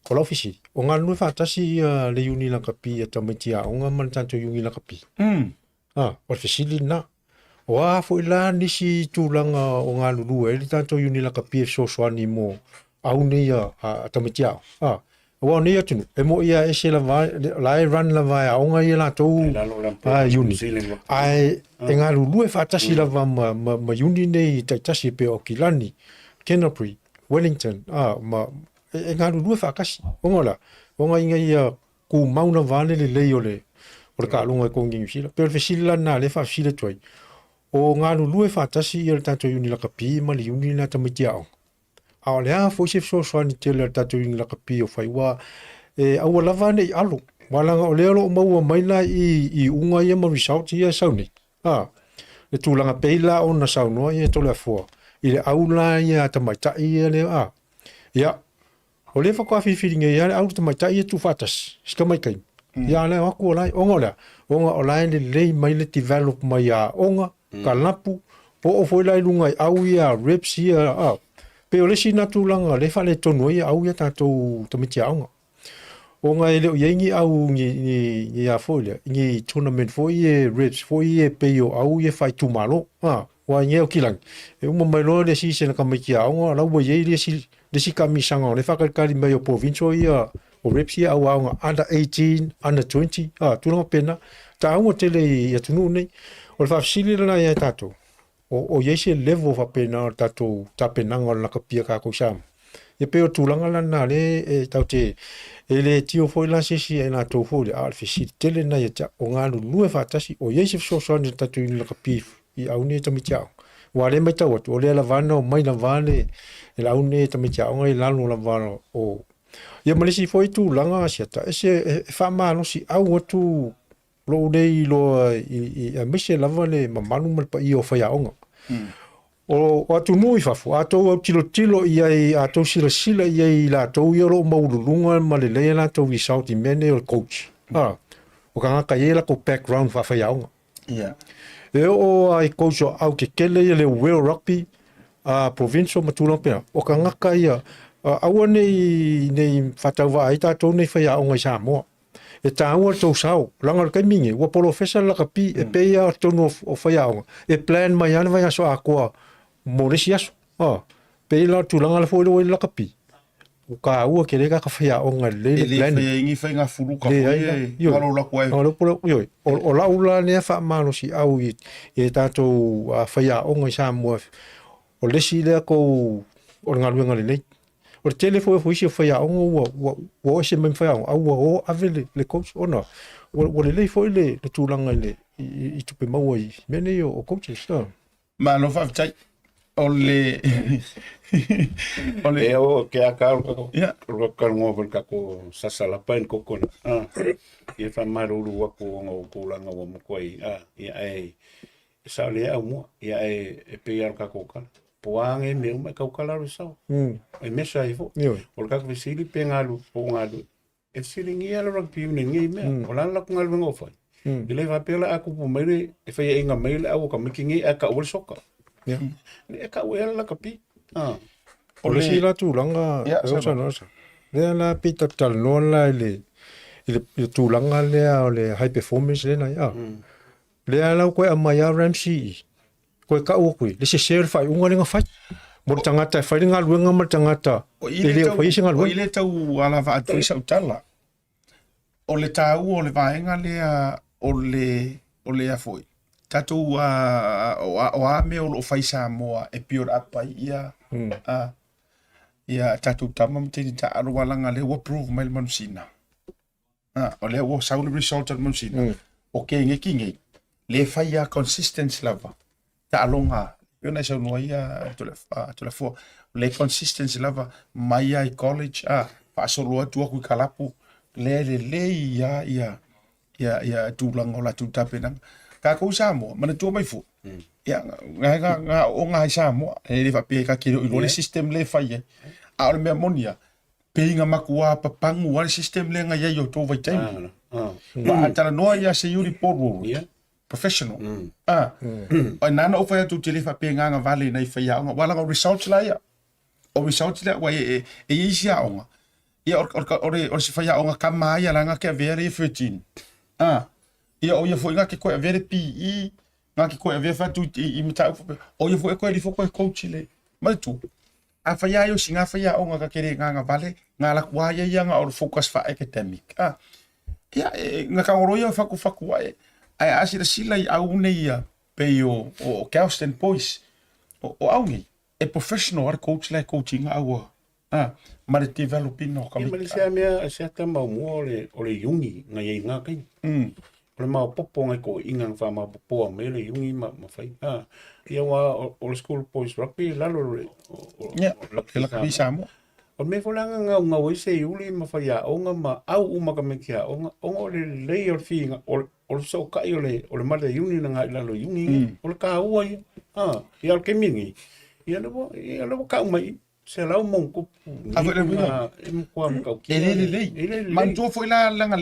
ko lo fisiri o nga nu fa ta si le uni la kapi ta mai tia o nga man tanto uni la kapi o fisiri na wa fo ila ni si tu langa o nga lu e tanto uni la kapi so so ni mo au ne ya ta mai tia wa ne ya tu e mo ia e se la vai la run la vai o nga ia la to uni ai nga lu e fa ta si la va ma uni nei ta si pe o kilani Canterbury Wellington ma nga lu fa kasi o nga inga ia ku mauna vale le ole o ka lunga ko ngi sila per fisila na le fa sila toi o nga lu fa ta si ia tanto uni la kapi ma li uni na ta mitia a lea fo se so ni tele tatou inga la kapi o fai wa au lava nei alo walanga o lea lo mau mai la i unga ia ma result ia sauni le tūlanga peila o na saunoa ia Toleafoa i le aula ia tamaitai ia le ia o le whakawhiwhiringa ia le aula tamaitai ia tu fatas sika mai kai ia le waku o lai onga o lai le mai le develop mai a onga ka lapu po o foi lai lunga i au ia reps ia pe o le sina tūlanga le whale tonu ia au ia tātou tamitia onga o ngai le yengi au ni a folia ni tournament foi e reps foi e peio au e fai tu malo wa nge o kilang e mo mai lo le si se na kamiki au la wo ye le si kamisanga le fa kali mai o provincial ia o reps ia au under 18 under 20 tu no pena ta au tele ia tunu nei o fa sili na ia tato o ye se level fa pena tato ta pena ngol ka pia ka ko sam e pe o tulanga la na le taute ele tio foi la sisi e na to foi a fisi tele na ya o nga lu fa tasi o ye se so ni tatu ni la kapif i au ni tami chao wa le mai tawa o le la vana o mai na vale e au ni tami chao ngai la no la vana o ye malisi foi tulanga siata ese fa ma no si au tu lo dei lo i a mise la vale mamanu mal pa i o fa ya onga o atu nui fafu ato tilo ia ato sila ia la to yo lo maulunga malele la to vi sauti mene o coach o kanga ka ia ko background fa yaunga e o ai coach au ke kele le World Rugby provincial matula pe o kanga ka ia au nei fatawa ai ta to nei fa yaunga Samoa e tāua tau sau langa kai mingi wa professor la kapi e pe ia to no o fa yaunga e plan mai ana vai so akwa Morisias, pela tulanga la foi la kapi. O ka ua ke le ka fia o nga le plan. Ele ngi fa nga fulu ka foi. Ngalo la kwai. O la ula ne fa malo si au i e tato a fia o nga Samoa. O le si le ko o nga luenga le. O telefone foi si fia o nga o se men fia o avele le coach ona. O le foi le tulanga le i tupe maui. Mene o coaches ta. Ma no fa tai ole o ke aka ro ka ngo ka ko sasala pen ko kona e fa maru wa ko ngo kulanga wa mo koi ia e sa le Aumua ia e pe ar ka ko ka poange me ma ka kala ro sa e me sa ifo o ka ko sili pe ngalu po ngalu e sili ngia lo rugby ni ngi me o la ko ngalu ngo fa ile va pela aku po mere e fa e nga mele au ka mikingi aka ol soka le ka wela la kapi o le sila tulanga le la pita Talanoa le tulanga le high performance le na ya le ala ko amaya ramsi ko ka o ko le se share fa unga le nga fa mo tangata fa ringa luenga mo tangata ile ko isinga lu ile tau ala va atu sa tala o le tau o le vaenga le o le afoi tatu o me o fai Samoa e pior apa ia ia tatu tama mtini ta arwalanga le wo prove mai mansina o le wo sound result mansina o ke ngi le fai ya consistency lava ta alonga yo na sa no ia tulafono le consistency lava mai ai college fa solo tu ku kalapu le ia tulang ola tu tapenang ka ko Samoa mana tu mai fu ya nga o nga Samoa e le fa pe ka kilo le system le fa ye a le monia pe nga makua pa pangu wa system le nga yo to vai tai ma Talanoa ya se yuri poru professional o nana o fa tu tele fa pe nga vale nei fa ya nga wala nga results la ya o results la wa e isia nga ia or se fa ya nga kama ya la nga ke very 13 ia o ia foi nga ke ko vere PE nga ke ko vere fa tu i mita o ia foi ko li foi coach le ma tu a fa ya yo singa fa ya o nga ke nga vale nga la kwa ya nga or focus fa academic ia nga ka oro ia fa ku ai asira sila i au nei pe o Kelsten boys o au ni e professional ar coach like coaching au ma le developing no ka Malaysia mea se ta mau mo le yungi nga ye nga kai le mau popo ngai ko ingang fa ma popo me le yungi ma fai ia wa o school boys rugby lalo la ka Samoa o me folanga nga o se yuli ma fai a onga ma au uma ka me kia onga le le o finga o so ka o le male yungi na ngai lalo yungi o le ka ua ia ke mingi ia le ka mai se lau mong ku man to foi la lenga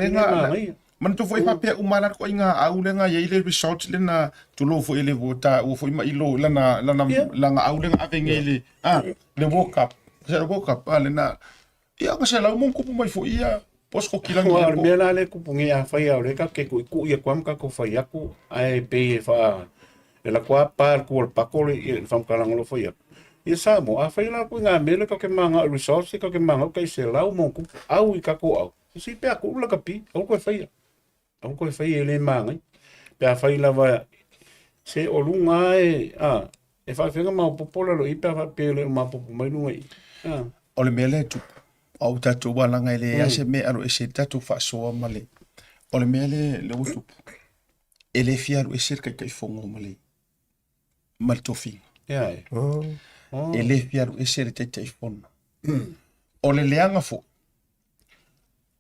man to foi papia umana ko inga au lenga ye ile result lena to lo foi ile vota o foi ma ilo lana au lenga avengele le World Cup se le World Cup lena ia ka se lau mong ku mai foi ia posko kilang ia me la le ku pungi a fai au le ka ke ku ia kwam ka ko fai aku ai pe fa la kwa par ku pa ko le fam kala ngolo foi ia Samoa fai la ku nga mele ka ke manga resource ka ke manga ka se lau mong ku au i ka ko au si pe aku la ka pi au ko fai au ko fai ele manga pe fai la va se o lunga e fa fenga ma popola lo i pe fa pe le ma popo mai lunga o le mele tu au tatou wala ngai le ase me aro ese tatou faʻasoa male o le mele le utu ele fiaru ese kai fongo male mal tofi ele fiaru ese le tai fona o le leanga fo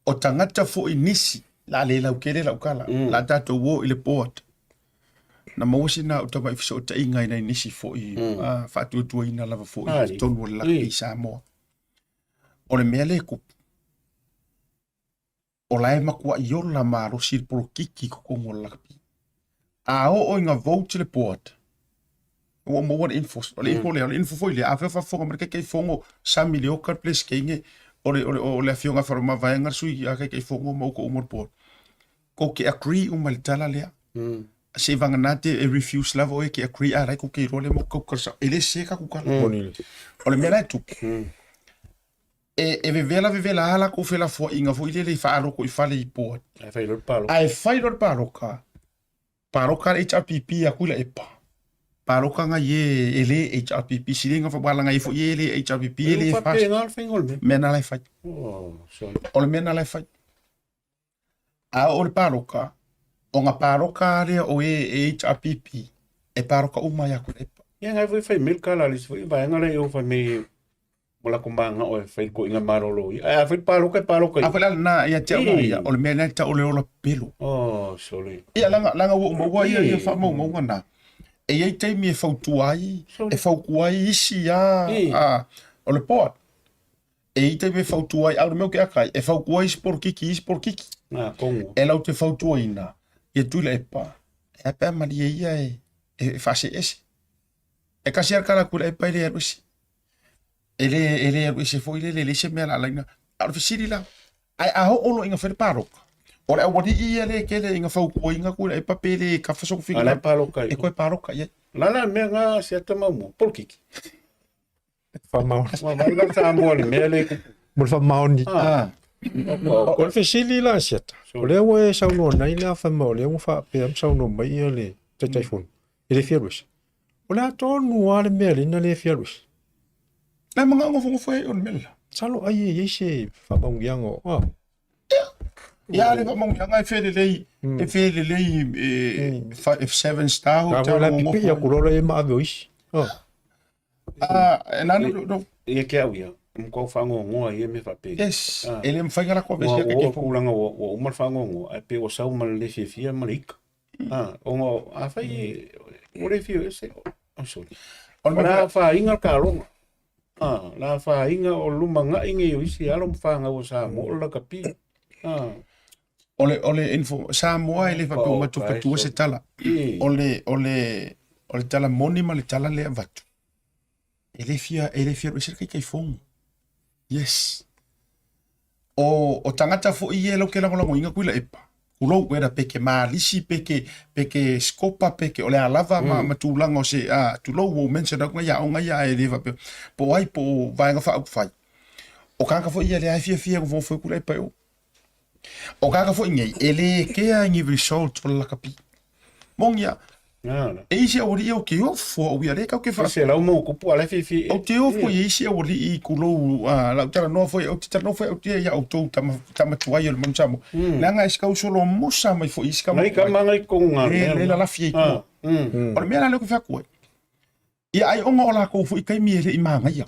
o tangata fo inisi la le lau kele lau kala la tatou wo ile port na mawasi na utama ifso ta inga ina inisi fo i fa tu ina lava fo i tonu la ki Samoa o le mele ku o la makua yo la maro sir pro kiki ko ngol la pi o inga vote le port o mo one info o le info foi le afa fa fo mer ke fongo 100 milio kar place ke nge o le fionga forma Vaega sui a ke fongo mo ko umor port ko ke agree mal tala le se vanga nate e refuse lavo e ke agree a ko ke role mo ko korsa ele se ka ku kala o le mele tu e vevela ala ko fela fo inga fo ile le fa alo ko i fale i port ai fai lor paroka HRPP a kula epa paroka nga ye ele HRPP silinga fa bala nga ifo ye ele HRPP ele fa mena lai fai o le mena lai fai o le paroka o nga paroka le o e HRPP e paroka uma ya kula epa ia ngai foi mil kala lis foi vai nga le o fa me mola kumbanga o fai ko inga marolo ai fai paroka a fai na ia te ia o le mena ta o le ola pelo sorry ia langa wo ia fa mo ngana e ia te mi fautu ai e fauku ai isi o le port e ia te mi fautu ai au meu ke akai e fauku ai sport kiki kongo e lau te fautu ai na e tu le pa e pa mali ia e fase ese e kasi kala kula e pa ile rusi ele rusi foi le se me la laina au fisiri la ai ho olo inga fer parok ora wadi ia le kele inga fauku inga kula e papele ka faso ku ala paroka e ko paroka ia la me nga se tama mo por kiki fa mau ma vai la Samoa le mele mo fa mau ni o le fisili la seta o le we sa no nai la fa mau le fa pe am sa no mai le tai fon ele fierus o la to no ale mele na le fierus la mga ngo foi on mel salo ai ye se fa bang yang o ya le mo nga e fele le 5-7 star hotel la pipi ya kulolo e ma voice na no e ke au ya ko fango ngo e me fa pe yes ele me fanga la conversa ke ke kulanga o mal fango ngo e pe o sa mal le fia malik o ngo a fai o le fio ese o sorry ona fa inga ka la fa inga o lumanga inga yo isi alo fanga o sa mo la kapi ole info Samoa ele fa ko tu se tala ole tala moni ma le tala le vatu ele fia ser kai fong yes o tangata fo i lo ke la ngo inga kuila epa ulo era peke malisi peke skopa peke ole alava ma tulanga o se tu lo wo mense da nga ya ele va po ai po vai nga fa fai o kanga fo i ele ai fia ngo fo kula epa o kaka fo ngai ele ke a ngi result o la kapi mongia E isi o ri o ke ofo o ia le ka ke fa. Se la mo ko po ala fifi. O te ofo i isi o ri I kulo la Talanoa foi o te Talanoa foi o te ia o tou tama tuai o man samo. La nga iska solo mosa mai foi iska mai ka mangai ko nga. Le la fi ko. O me la le ko fa ko. Ia ai onga ola ko foi kai mi le I manga ia.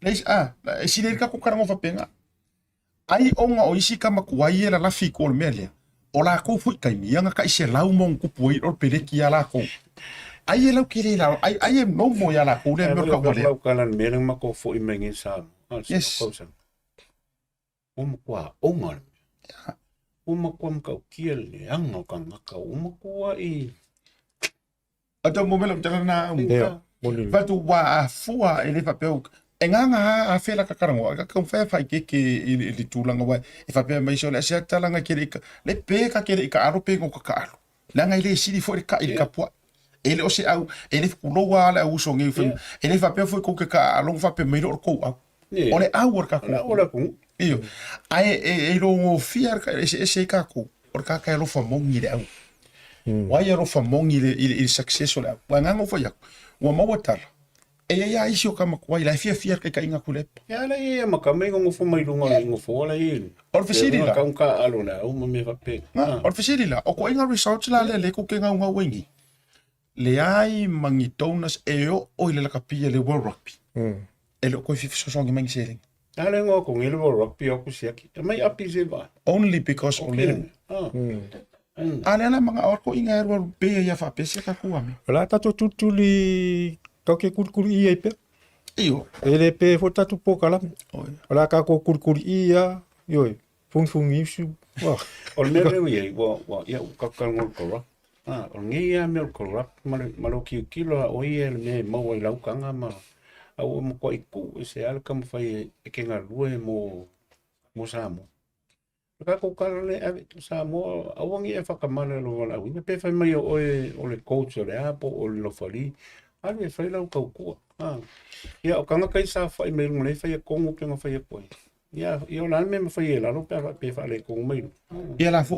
Leis e si le ka ko karango fa penga. Ai onga o isi ka makuai la fi ko le mele. Ola ko foi kai mi nga ka ise lau mon ku poi o peleki ala ko. Ai lau kire la ai no mo ya la ko le me ka wale. Lau kala me ma ko foi mengi sa. Yes. Oma. Uma kwa ka kiel le anga ka ngaka uma kwa I. Ata mo melo tana na. Vatu wa fua ele papel. Enganga a fela ka karango ka fa fa ke le tulanga wa e fa pe mai so le se talanga ke le pe ka ke ka aro pe ko ka aro langa ile si fo ka ile ka po ele o se au ele ku lo wa la u so ngi fu ele fa pe fo ko ka alo fa pe mai ro ko au ole au ka ko io ai e lo fiar ka se ka ko or ka lo fa mongi le au wa ya lo fa mongi le success le wa nganga fo ya wa mo watala e ia isi o kama kuai la fia ka inga kulepa. Ya la ia makamai ngo fo mai lunga ngo fo la ia. Or fesiri la. Ka unka alona o me fa pe. Or fesiri la. O ko inga research la le ko ke nga wengi. Le ai mangitonas e o ile la kapia le World Rugby. E lo ko fi so songi mangi sering. Ale ngo ko ngelo World Rugby o kusiaki. Mai api se ba. Only because o le. Ale la manga or ko inga World Rugby ya fa pese ka kuami. Ola tato tutuli Kau ke kurkuri ia pe. Iyo. Ele pe fo tatu po kala. Ola ka ko kurkuri ia. Yo. Fung isu. Wa. O me re ia wa ia ka ka ngol ko. O ngi ia me ko rap malo ki kilo o ia me mo wa lau kanga ma. Au mo ko iku se al kam fai e ke nga lue mo samo. Ka ko ka le ave samo au ngi e fa ka mana lo la. Wi pe fa mai o le coach le apo o lo fali. Ai fai lau kau kua. Ia o kanga kai sa fai me lunga le fai kongo ke nga fai koi. Ia o lan me fai la no pe fa le kongo mai. Ia la fu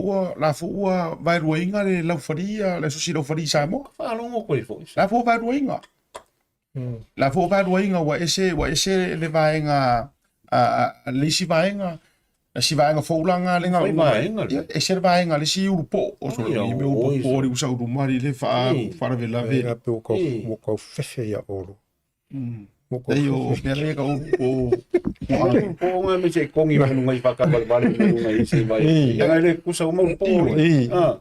vai ruinga le lau faria le so lau faria samo. Fa longo koi fo. La fu vai ruinga. La fu vai ruinga wa ese le vaenga le si vaenga si vaenga foulanga le nga. E se vaenga le si Aiolupo o so i me o po ri usa urumari le fa vela ve. Ia pe o ko fefe ia oro. Dei o pere ka o po nga me se kongi mo ngai fa ka balbali ngai se vai. Nga le kusa mo po.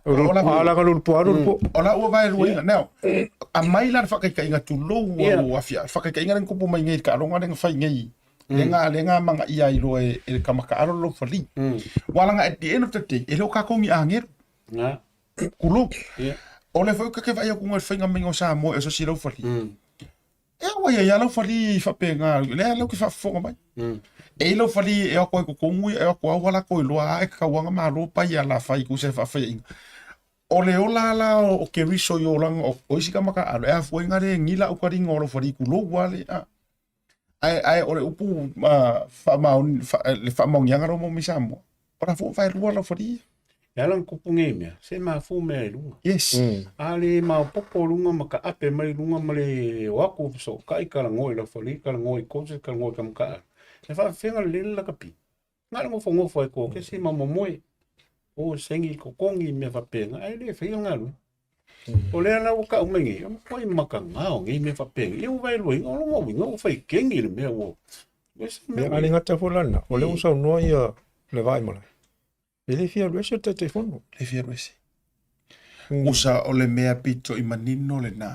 Ola ka lu po aro. Ola o vai ruinga now. A mai la fa ka inga tu lo o afia fa ka inga ko po mai ngai ka ronga nga fa ngai. Lenga manga ia I lo e kamaka aro lo fali. Walanga at the end of the day, e lo ka kongi anger. Nga. Kulo. O le foi ka ke vai ko ngai fainga mengo sa mo e so si lo fali. E wa ia lo fali fa penga, le lo ki fa fonga mai. E lo fali e ko ko kongi e ko wala ko lo a ka wanga ma lo pa ia la fai ku se fa fai. O le ola o ke riso yo lang o isi kamaka aro e foi ngare ngila o ka ringo lo fali ku lo wale a. Ai ore upu fa le fa mau yanga ro mo misamo. Ora fu vai lua lo fori. Ya lang kupunge me. Se ma fu me lunga. Yes. Ale ma popo lunga maka ape mai lunga male waku so kai kala ngoi lo fori kala ngoi coaches kala ngoi kam ka. E fa fenga le la kapi. Ngala mo fongo foi ko ke se ma momoe. O sengi ko kongi me fa penga. Ai le fe ngalu. O le ala o ka o mengi, o koi makanga o ngi me fa pengi. Eu vai lui, o longo winga o fai kengi le me o. Me ani ngata fulana, o le usa no ia le vai mala. Ele fia luese te telefono. Le fia luese. Usa o le mea pito I manino le na.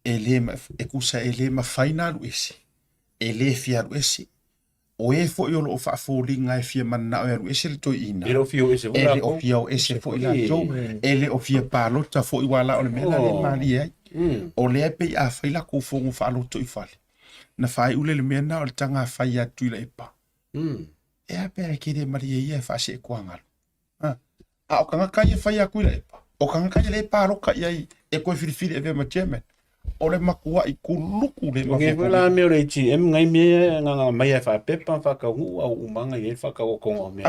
E kusa ele ma faina luese. Ele fia luese. O e fo yo lo fa fo linga e fia mana o ese le to ina. Ele o fio ese ele o fio ese fo ina to. Ele o fia pa lota fo I wala o le mena le mali ai. O le pe a fa ila ko fo fa lo to I fale. Na fa ule le mena o le tanga fa ia tu le pa. E a pe ke de mari ia fa se kwanga. A o kanga ka ia fa ia ku le pa. O kanga ka le pa ro ka ia e ko fili e ve ma chairman. O le makua I kuluku le mafoko. Nge la me le chi em ngai me nga mai fa pepa fa ka u au umanga I fa ka o kongo me.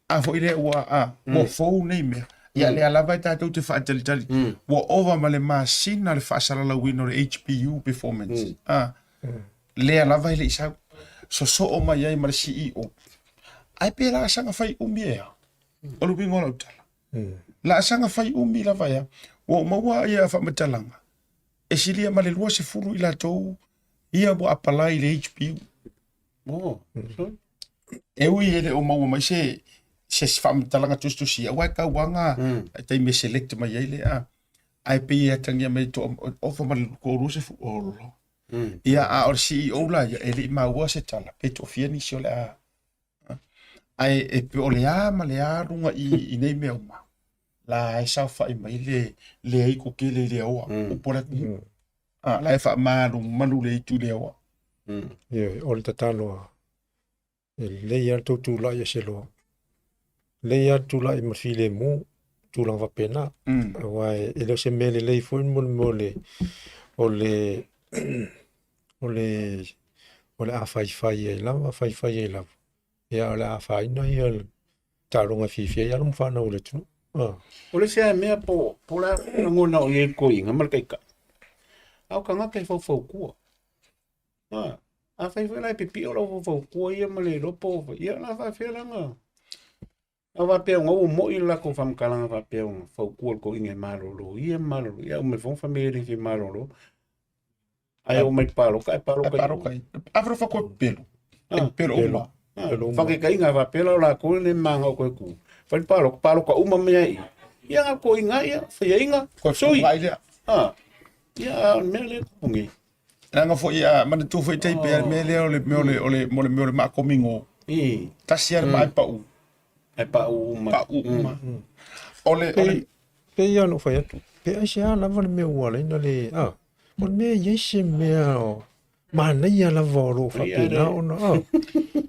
A fo ile ua mo fo nei me. Ia le alava e tātou te whaatalitali. Wa ova ma le masina le whaasalalawina o le HPU performance. Le alava i le isau. So o mai ai ma le CEO. Ai pēra asanga whai umi ea. O lupi ngona utala. La asanga whai umi la vai a. Wa maua ia whamatalanga. E silia ma le lua se furu i la tou. Ia mo apalai le HPU. E ui ele o maua mai se whamatalanga tustusi. Awai ka wanga. Tai me select mai ai le a. Ai pe ia tangia mai to ofa ma le kōru se fu olo. Ia a or CEO la ia ele maua se tala. Pe to fia ni se ole a. Ai e pe ole a ma le a runga i nei mea uma. La e sau whai mai le ai ko ke le oa. Upora ku. La e wha manu le itu le oa. Ia, ole Talanoa. E lei atu tūlai e se loa. Lei atu lai ma file mu, tūlang wa pena. Wai, e leo se mele lei fo mole. Ole a fai e lava, fai e lava. Ia ole a fai na ia tāronga fifia, ia lum whana ole tunu. Ole se mea po la ngona o ye ko inga mal kai ka. Au ka ngaka fo kua. A fai lai pipi o lo fo kua ia male ropo ia la fa fia langa. A va pe ngo mo i la ko fam kalanga va pe fo kua ko inga malo ia ia me fon family fi malo. Ai o mai palo kai. Afro fa ko pelo. Pelo uma. Fa ke kai nga va pelo la ko le manga ko ku. Fa palo ko uma me ai. Ia nga ko inga ia fa inga ko sui. Ia mele pungi. Nga fo ia mana tu foi tai pe mele ole ma komingo. Tasi mai pa u. Ai pa uma. Ole pe ia no fai atu. Pe ai se ana vale me wala ina le Mon me yese mea mana ia la volo fa pena ona.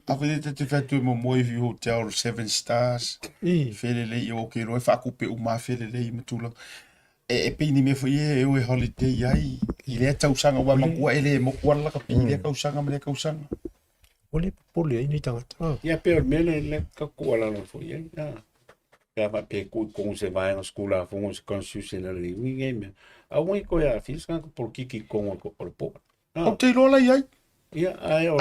Avete te fatu mo moi vi hotel 7 stars. Fele le o ke ro fa ku pe uma fele le mutula. E pini me foi e holiday ai. Ile ta usanga wa makua ele mo kwala ka pile ka usanga me ka usanga. Ole pole ai ni tanga. Ia pe mele le ka kuala no foi ai. Ja va pe ku con se vai na escola fomos se constitucional ninguém. A ui ko ia fisca por kiki con o po. O te rola ai. Ia ai o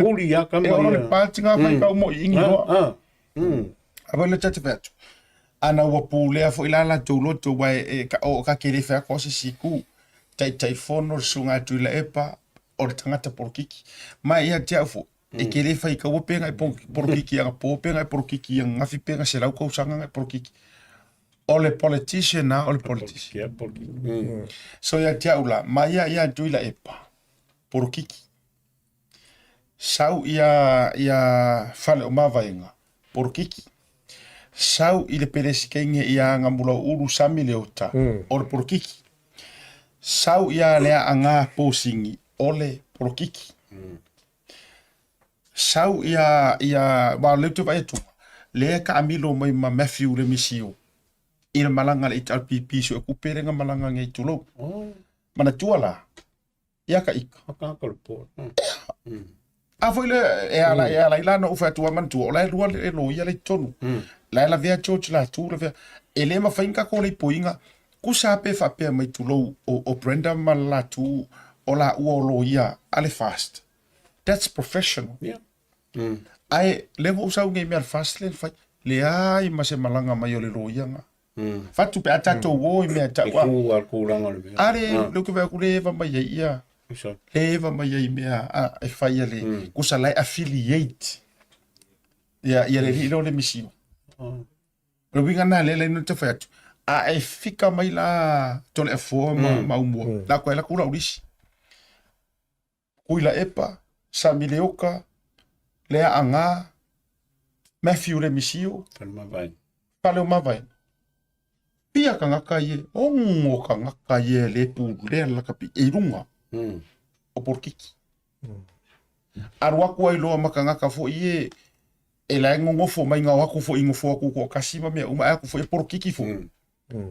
uli ia ka o le patinga mai ka mo ingi no. Abele tete vetu. Ana wa pulea fo ilala tu loto wa ka kere fa ko se siku. Tai fono sunga tu la epa o tangata por kiki. Mai ia te fo e kere fa ka wo penga por kiki anga po penga por kiki anga fi penga se la ko sanga por kiki. Ole politician na ole politician. So ya tiaula maya ya tuila epa por kiki. Sau ia fale o mavainga por kiki. Sau ile peresi kenge ia ngambula uru sami leota ole por kiki. Sau ia lea anga posingi ole por kiki. Sau ia wa leutu vai tu. Lea ka amilo mai ma Matthew le misio. Ina malanga le italpipi so ku perenga malanga ngai tulo. Mana tuala. Ia ka ik. Ka po. A foi le ala ila no fa tua man tu ola lua le lo ia le tonu. La vea George la tu la vea. Ele ma fainga ko le poinga. Ku sa pe fa pe mai tulo o Brenda mala tu ola uolo ia ale fast. That's professional. Yeah. Ai levo usau ngai mer fast le fa le ai ma se malanga mai o le lo ia nga. Fatu pe atato wo me ata wa. Ku ranga le. Are lo ke va ku le va mai ia. Eva mai ia me e fai ale. Ku sa lai affiliate. Ya le ilo le misio. Lo winga na le no te fa. E fika mai la Toleafoa ma Aumua. La ko la ku la ulisi. Kuila epa, Samileoka, Lea anga, Matthew le misio, Pale o mavai. Pia ka ngaka ie, ongo ka ngaka ie le pu le la kapi e runga. O por kiki. Arwa ko ai lo maka ngaka fo ie e la ngongo fo mai nga waku fo ingo fo ko kasima me uma aku fo e por kiki fo.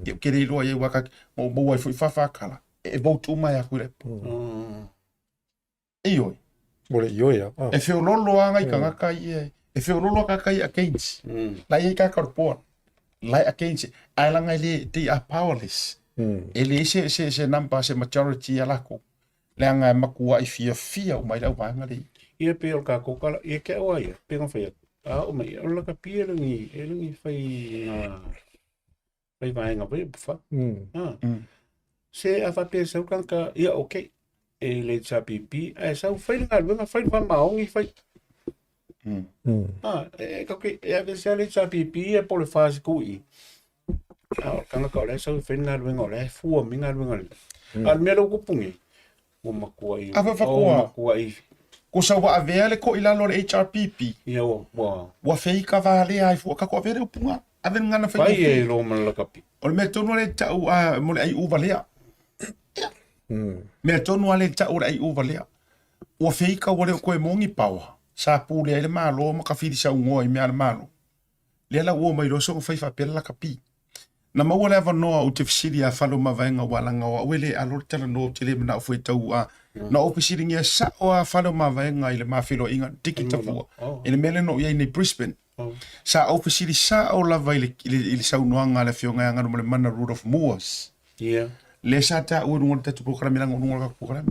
Ke kere lo ie waka mo bo ai fo fa kala. E bo tu mai aku le. Ioi. Bole ioi ya. E feo lolo anga i ka ngaka ie. E feo lolo kaka i a keins. La i ka karpoa. Like against ai langa le they are powerless. Ele se number se majority alako. Leanga makua I fia o mai lau vanga le. Ia pe o ka kokala ia ke o ia pe nga fai o mai o la ka pia lungi fai na fai vai nga vai fa se a fa pe se kan ka ia okay e le cha pipi ai sa fai nga venga fai va maongi fai e ka ke e ave se le cha pipi e por le fase kui kan ka le sa fai nga venga le fu mi nga venga al me lo kupungi o makua I makua I Ko sa wa avea le ko ila lo le HRPP. ia wa Wa fei ka vale ai fu ka ko avea le punga. Ave ngana fei. pai e lo man la kapi. O le me tonu le tau a mo le ai uva lea. Me tonu le tau le ai uva lea. Wa fei ka wale ko e mongi pawa. Sa pu le malo ma ka fili sa ungo I me al malo. Le la wo mai lo so fei fa pela la kapi. Na ma wala va no o te fisili a falo ma vaenga wala nga wa wele a lo tala no te le na foi tau a na ofisiri ngia sa o a falo ma vaenga I le mafilo inga Digicel ele mele no ia ni Brisbane sa ofisiri sa o la vai le sa unoanga le fionga nga no le mana root of moors le sa ta o no te program lang no ka program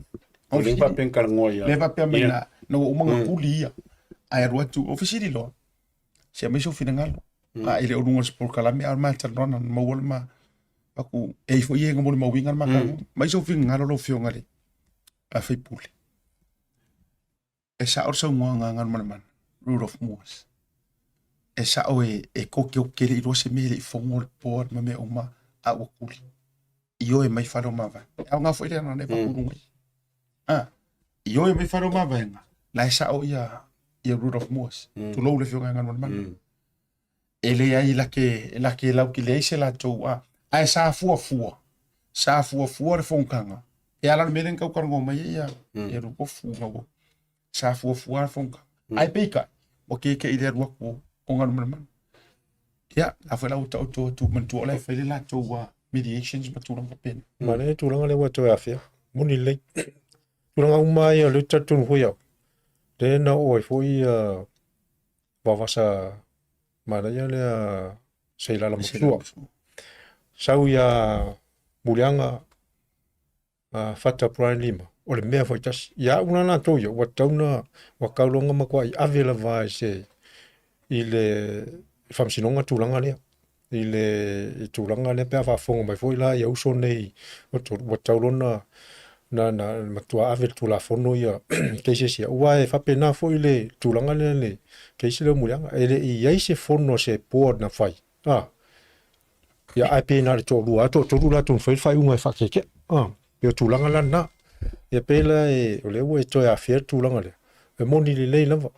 o le pa pen kar ngoia le pa pe mena no o manga kulia ai ro tu ofisiri lo se me so fina ngalo ele o nungas por kalame al ma tarona mo wol ma aku e fo ye ngamo mo wingar ma ka mai so fin ngalo lo fio ngale a fai pule e sa or so nganga ngal man root of moors e sa o e ko ke le ro se me le fo ngol por ma me o ma a o kuli io e mai faro ma va a nga fo ile na ne pa ku io e mai faro ma va la sa o ia root of moors tu lo le fio ngal man ele ai la ke lau ki le se la tou ai sa fua le fonkanga e ala melen ka ko ngoma ia e ru ko fu ngo sa fua le fonka ai peka o ke ile ru ko ngal man ya la fa la tu man tu la fa la tou mediations ma tu lang pen mane tu lang le wa to afia muni le tu lang uma ia le tatu ho ya de na o foi va sa mana ia le sei la musua sau ia mulianga fata prime lima o le mea foi tas ia una na to yo wa tauna wa kaulonga makwa I avela vai se ile famsinonga tulanga le ile tulanga le pe fa fonga mai foi la ia uso nei wa taulona na matua ave tulafono ia keise sia ua e fa pena foi le tulanga le keise le mulianga ele ia se fono se por na fai ia ai pena le tolu ato la ton fai unga fa keke ia tulanga la na ia pela e ole ua to ia fier tulanga le e moni le lava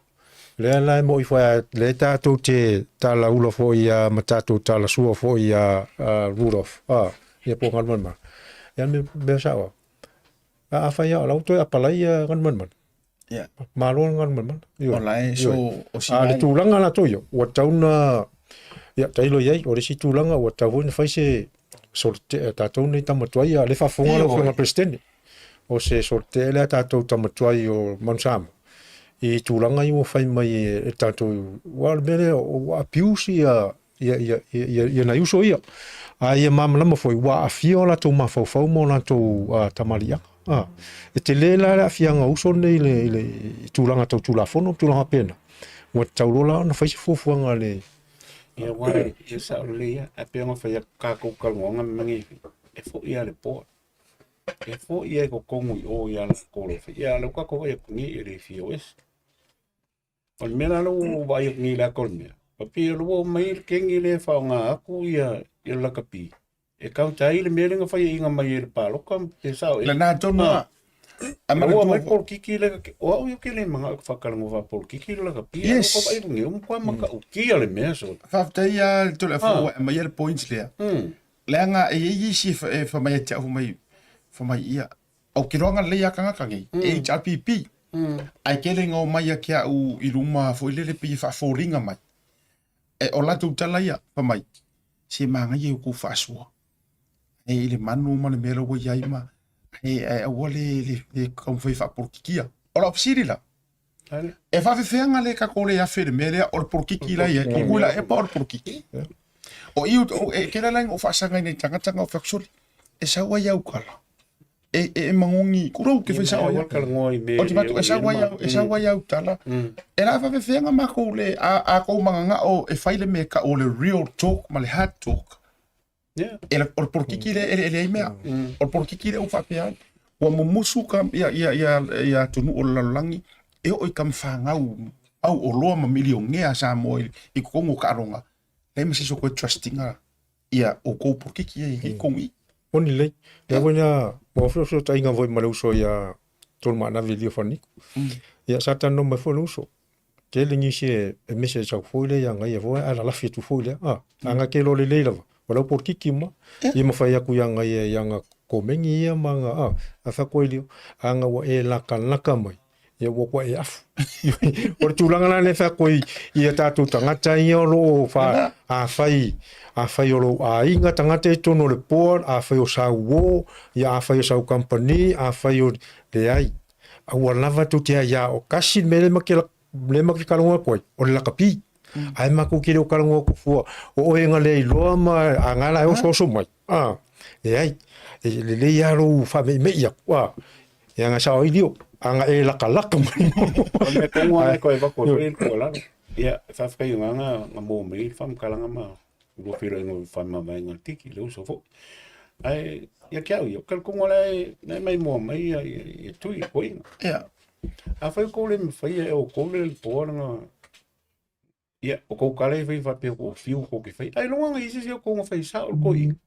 le la mo I fa le tatou te tala ulo fo ia matatou tala sua fo ia Rudolf ia po ngal ma ia me sawa a fa ia la to apalai ngan man ya malo ngan man online so o si le tulanga na to yo wa tauna ya tailo ye o si tulanga wa taun fa se sorte tatou nei tamatuai le fa fonga lo fonga presidente o se sorte le tatou tamatuai o mansam I tulanga I mo fai mai tatou wa bele o apiusi ia na uso ia ai mamla mo foi wa afiola to mafau mo na to tamalia e te lela la fianga uso nei le tulanga tau tulafono tulanga pena wa taulola na faisi fofuanga le ia wa e sa le a pena fa ka ko kalonga mangi e fo ia le po e fo ia ko kongu o ia la ko le ia lo ka ko ia ni e le fios on mena lo va ia ni la kolme papi lo mai kengi le fa nga aku ia la kapi e kau tai le merenga fa inga mai le palo kam te sa le na tonu Aumua mai por kiki le o eu que le manga fa kalango va por kiki le ka pia ko vai ngi kwa maka o kia le meso fa ia to le fo mai le points le lenga e si fa mai te fa mai ia o kironga le ya kanga kangi HRPP ai kele ngo mai kia u iluma fo ile le pi fa foringa mai e o la tu tala ia fa mai si manga ye ku faʻasoa e ile manu ma le melo wo ia ma e wole le kom foi fa por kikia ola psiri la e fa fe fenga le ka kole ya fer mele or por kiki la ia ki kula e por kiki O iu e kera lang o whaasanga nei tangata o whaksuri. E sawa iau kala. E mangongi kurau ke whaisa o iau. O te matu e sawa iau tala. E la whawe whenga mako le a kou manganga o e whaile me ka o le real talk ma le hard talk. E la o porkiki le e mea. O porkiki le o whapea. O mumusu ka ia tunu o lalangi. E o i kam whangau. Au o loa ma milio ngea sa mo i kongo ka aronga. Lei me siso koe trustinga ia o kou porkiki i kongi. Oni lei. Ia wena mawhiro ta inga voi maleuso ia tolu maana video whaniko. Ia sata no mai fo luso. Ke lingi se e message au foile ia ngai e voi ala lafi tu foile. Anga ke lo le leila. Wala porkiki ma. Ia mawhai aku ia ngai e ia nga komegi ia manga. A whakoelio. Anga wa e laka mai. Ia wakwa e afu. Ora tūlanga nā ne whakoi ia tātou tangata ia o lo a whai o lo a inga tangata e tono le port, a whai o sau o, ia a whai o sau company, a whai o le ai. A ua lava tu te ia o kasi me le maki kalonga koe, o le lakapi. Ai mako kere o kalonga kufua, o oenga le iloa ma a ngala e o soso mai. Le ai, le le ia ro whame me ia, ia ngā sao idio. Anga e laka mai. Me kongo ai koe wako rei ko laro. Ia, whawhai nganga ngā mō mei, whamkalanga ma. Uro whira ingo whamamai ngā tiki, leo so fo. Ai, ia kiau i, o kal kongo lai, nei mai mō mei, i tui koe inga. Ia. A whai kore me whai e o kore le pōranga. Ia, o kou kare whai whapea ko fiu ko ke whai. Ai, longa isi si o kongo whai sa o ko inga.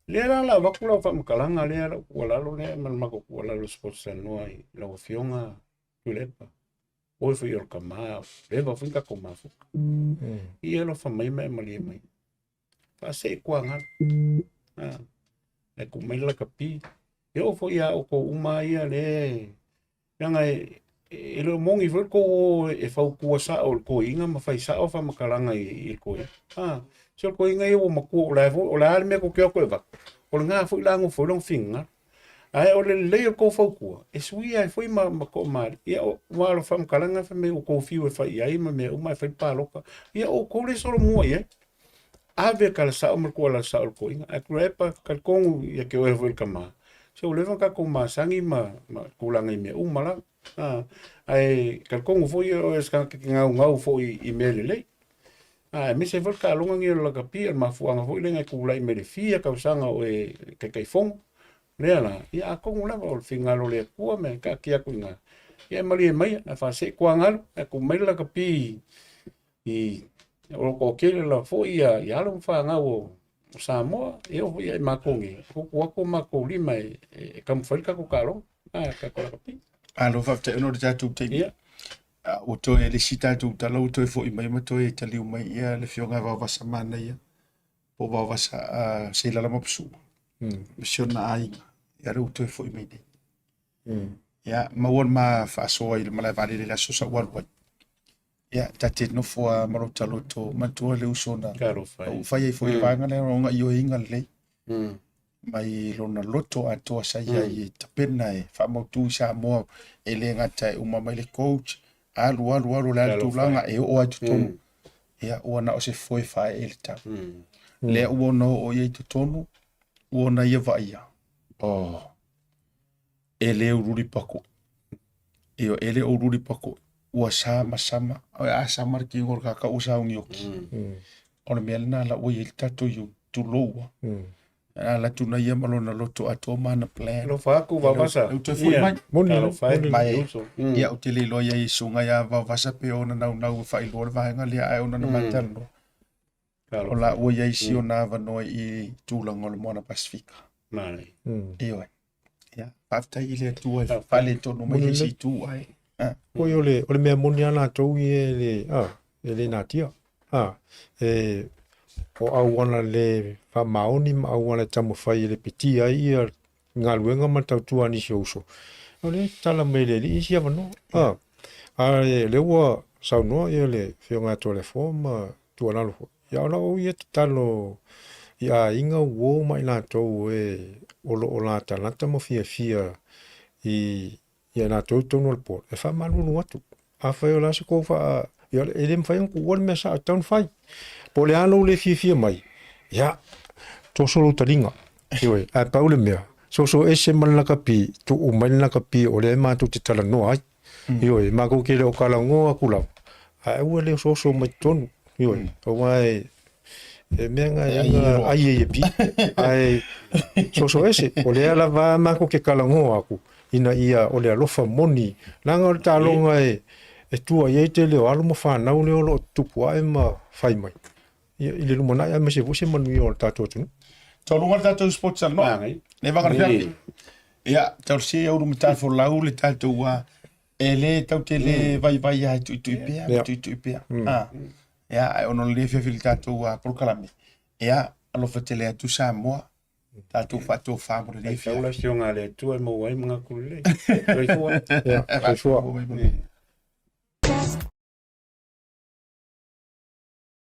Lea la wakula o whamakalanga, lea la kualalo, lea malmako kualalo sports Talanoa i lau fionga tulepa. Oi whi o kamaa, lewa whinka ko mafuka. I elo whamai mai malia mai. Whase kua ngā. E ku maila ka pi. E o fo ia o ko uma ia le. Yanga e lo mongi whi ko e whau kua sa o ko inga mawhai sa o whamakalanga i ko ia. So ko inga o maku o la me ko ke ko va o nga fu la ngo fu long finga ai o le ko fo ko e sui ai foi ma ko ma ia o wa fam kalanga fa me ko fiu e fa ia ma me o mai fa pa loka ia o ko le solo mo ia ave kala sa o ko la sa o ko inga a crepa kal ko ia ke o e fu kama so le va ka ko ma sangi ma ko la ngai me o mala ai kal ko fo ia o ska ke nga fo i me le me se volka longa ngi la kapia ma fuanga foi lenga ku lai me le fia ka usanga o e kai fong nela ia ko ngula o finga lo le ku me ka kia ku nga ia mali mai a fa se ku ngal ku mai la kapi i o ko ke la fo ia lo fa nga o Samoa eu ia ma ko ngi ko ma ko li mai kam foi ka ku kalo ka ko la kapi Alo fa te no de tu te o to e le sita tu tala o to e fo i mai ma to e tali o mai ia le fionga va vasa mana ia po va vasa se la mopsu misiona ai ia ro to e fo i mai ia ma won ma faʻasoa i le mala vale le aso sa wal wat ia tate no fo ma ro talo to ma to le usona o fai e fo i vanga le ronga i o inga le mai lona loto ato sa ia i tapena e fa mo tu sa mo e le ngata uma mai le coach alu la tulanga e o atu tonu ia o na o se foi fa e ta le o no o ye tu tonu o na ia va ia ele ururi pako ele ururi pako o sa masama a sa marki ngor ka usa un yoki on melna la o ye ta to you tu loa la tuna ia malona loto ato mana plan lo fa ku va vasa mai ia o te le loia i sunga ia va vasa pe ona nau fa i lor va nga lia ai ona na matano o la o ia i si ona va no i tulango le mona Pacifica mai ia ia afta i le tu fa le to no mai si tu ai ko yo le me monia na to i le na tia o au wana le fa maoni ma au wana tamu fai le piti ai ia ngā luenga ma Tautuana si uso. O le tala me le li isi avano. Le ua saunoa ia le whionga Toleafoa ma Tualafoa. Ia ona o ia talo ia inga uo mai nā tau e olo o nā talanta mo fia ia nā tau tono le pōr. E wha manunu atu. A whai o lasi kou wha ia ele mwhai anku uan mea sa a taun whai. Po le ano le fia mai. Ya, solo taringa. Ioi, a paule mea. So ese malaka pi, tu umalaka pi, o le ma tu te Talanoa ai. Ioi, ma ko kele o kalangoa kulau. A ua le so mai tonu. Ioi, o mai, e mea nga ai e pi. Ai, so ese, o le ala va ma ko ke kalangoa aku. Ina ia o le alofa moni. Nanga o le talonga e tua i te leo alo ma whanau leo lo tupu ai ma whai mai. I le lumana ia me se vuse manui o le tatou tunu. Tau lunga tatou sports no. Ne vanga fiafi. Ia, tau si au rumu tafo lau le tatou wa ele tau te le vai ai tu pia, tu pia. Ia, ai ono le fiafi le tatou wa prokalame. Ia, alo fatele atu Samoa. Tatou fatou famo le fiafi. Taula sionga le tua mo wai mga kule. Ia,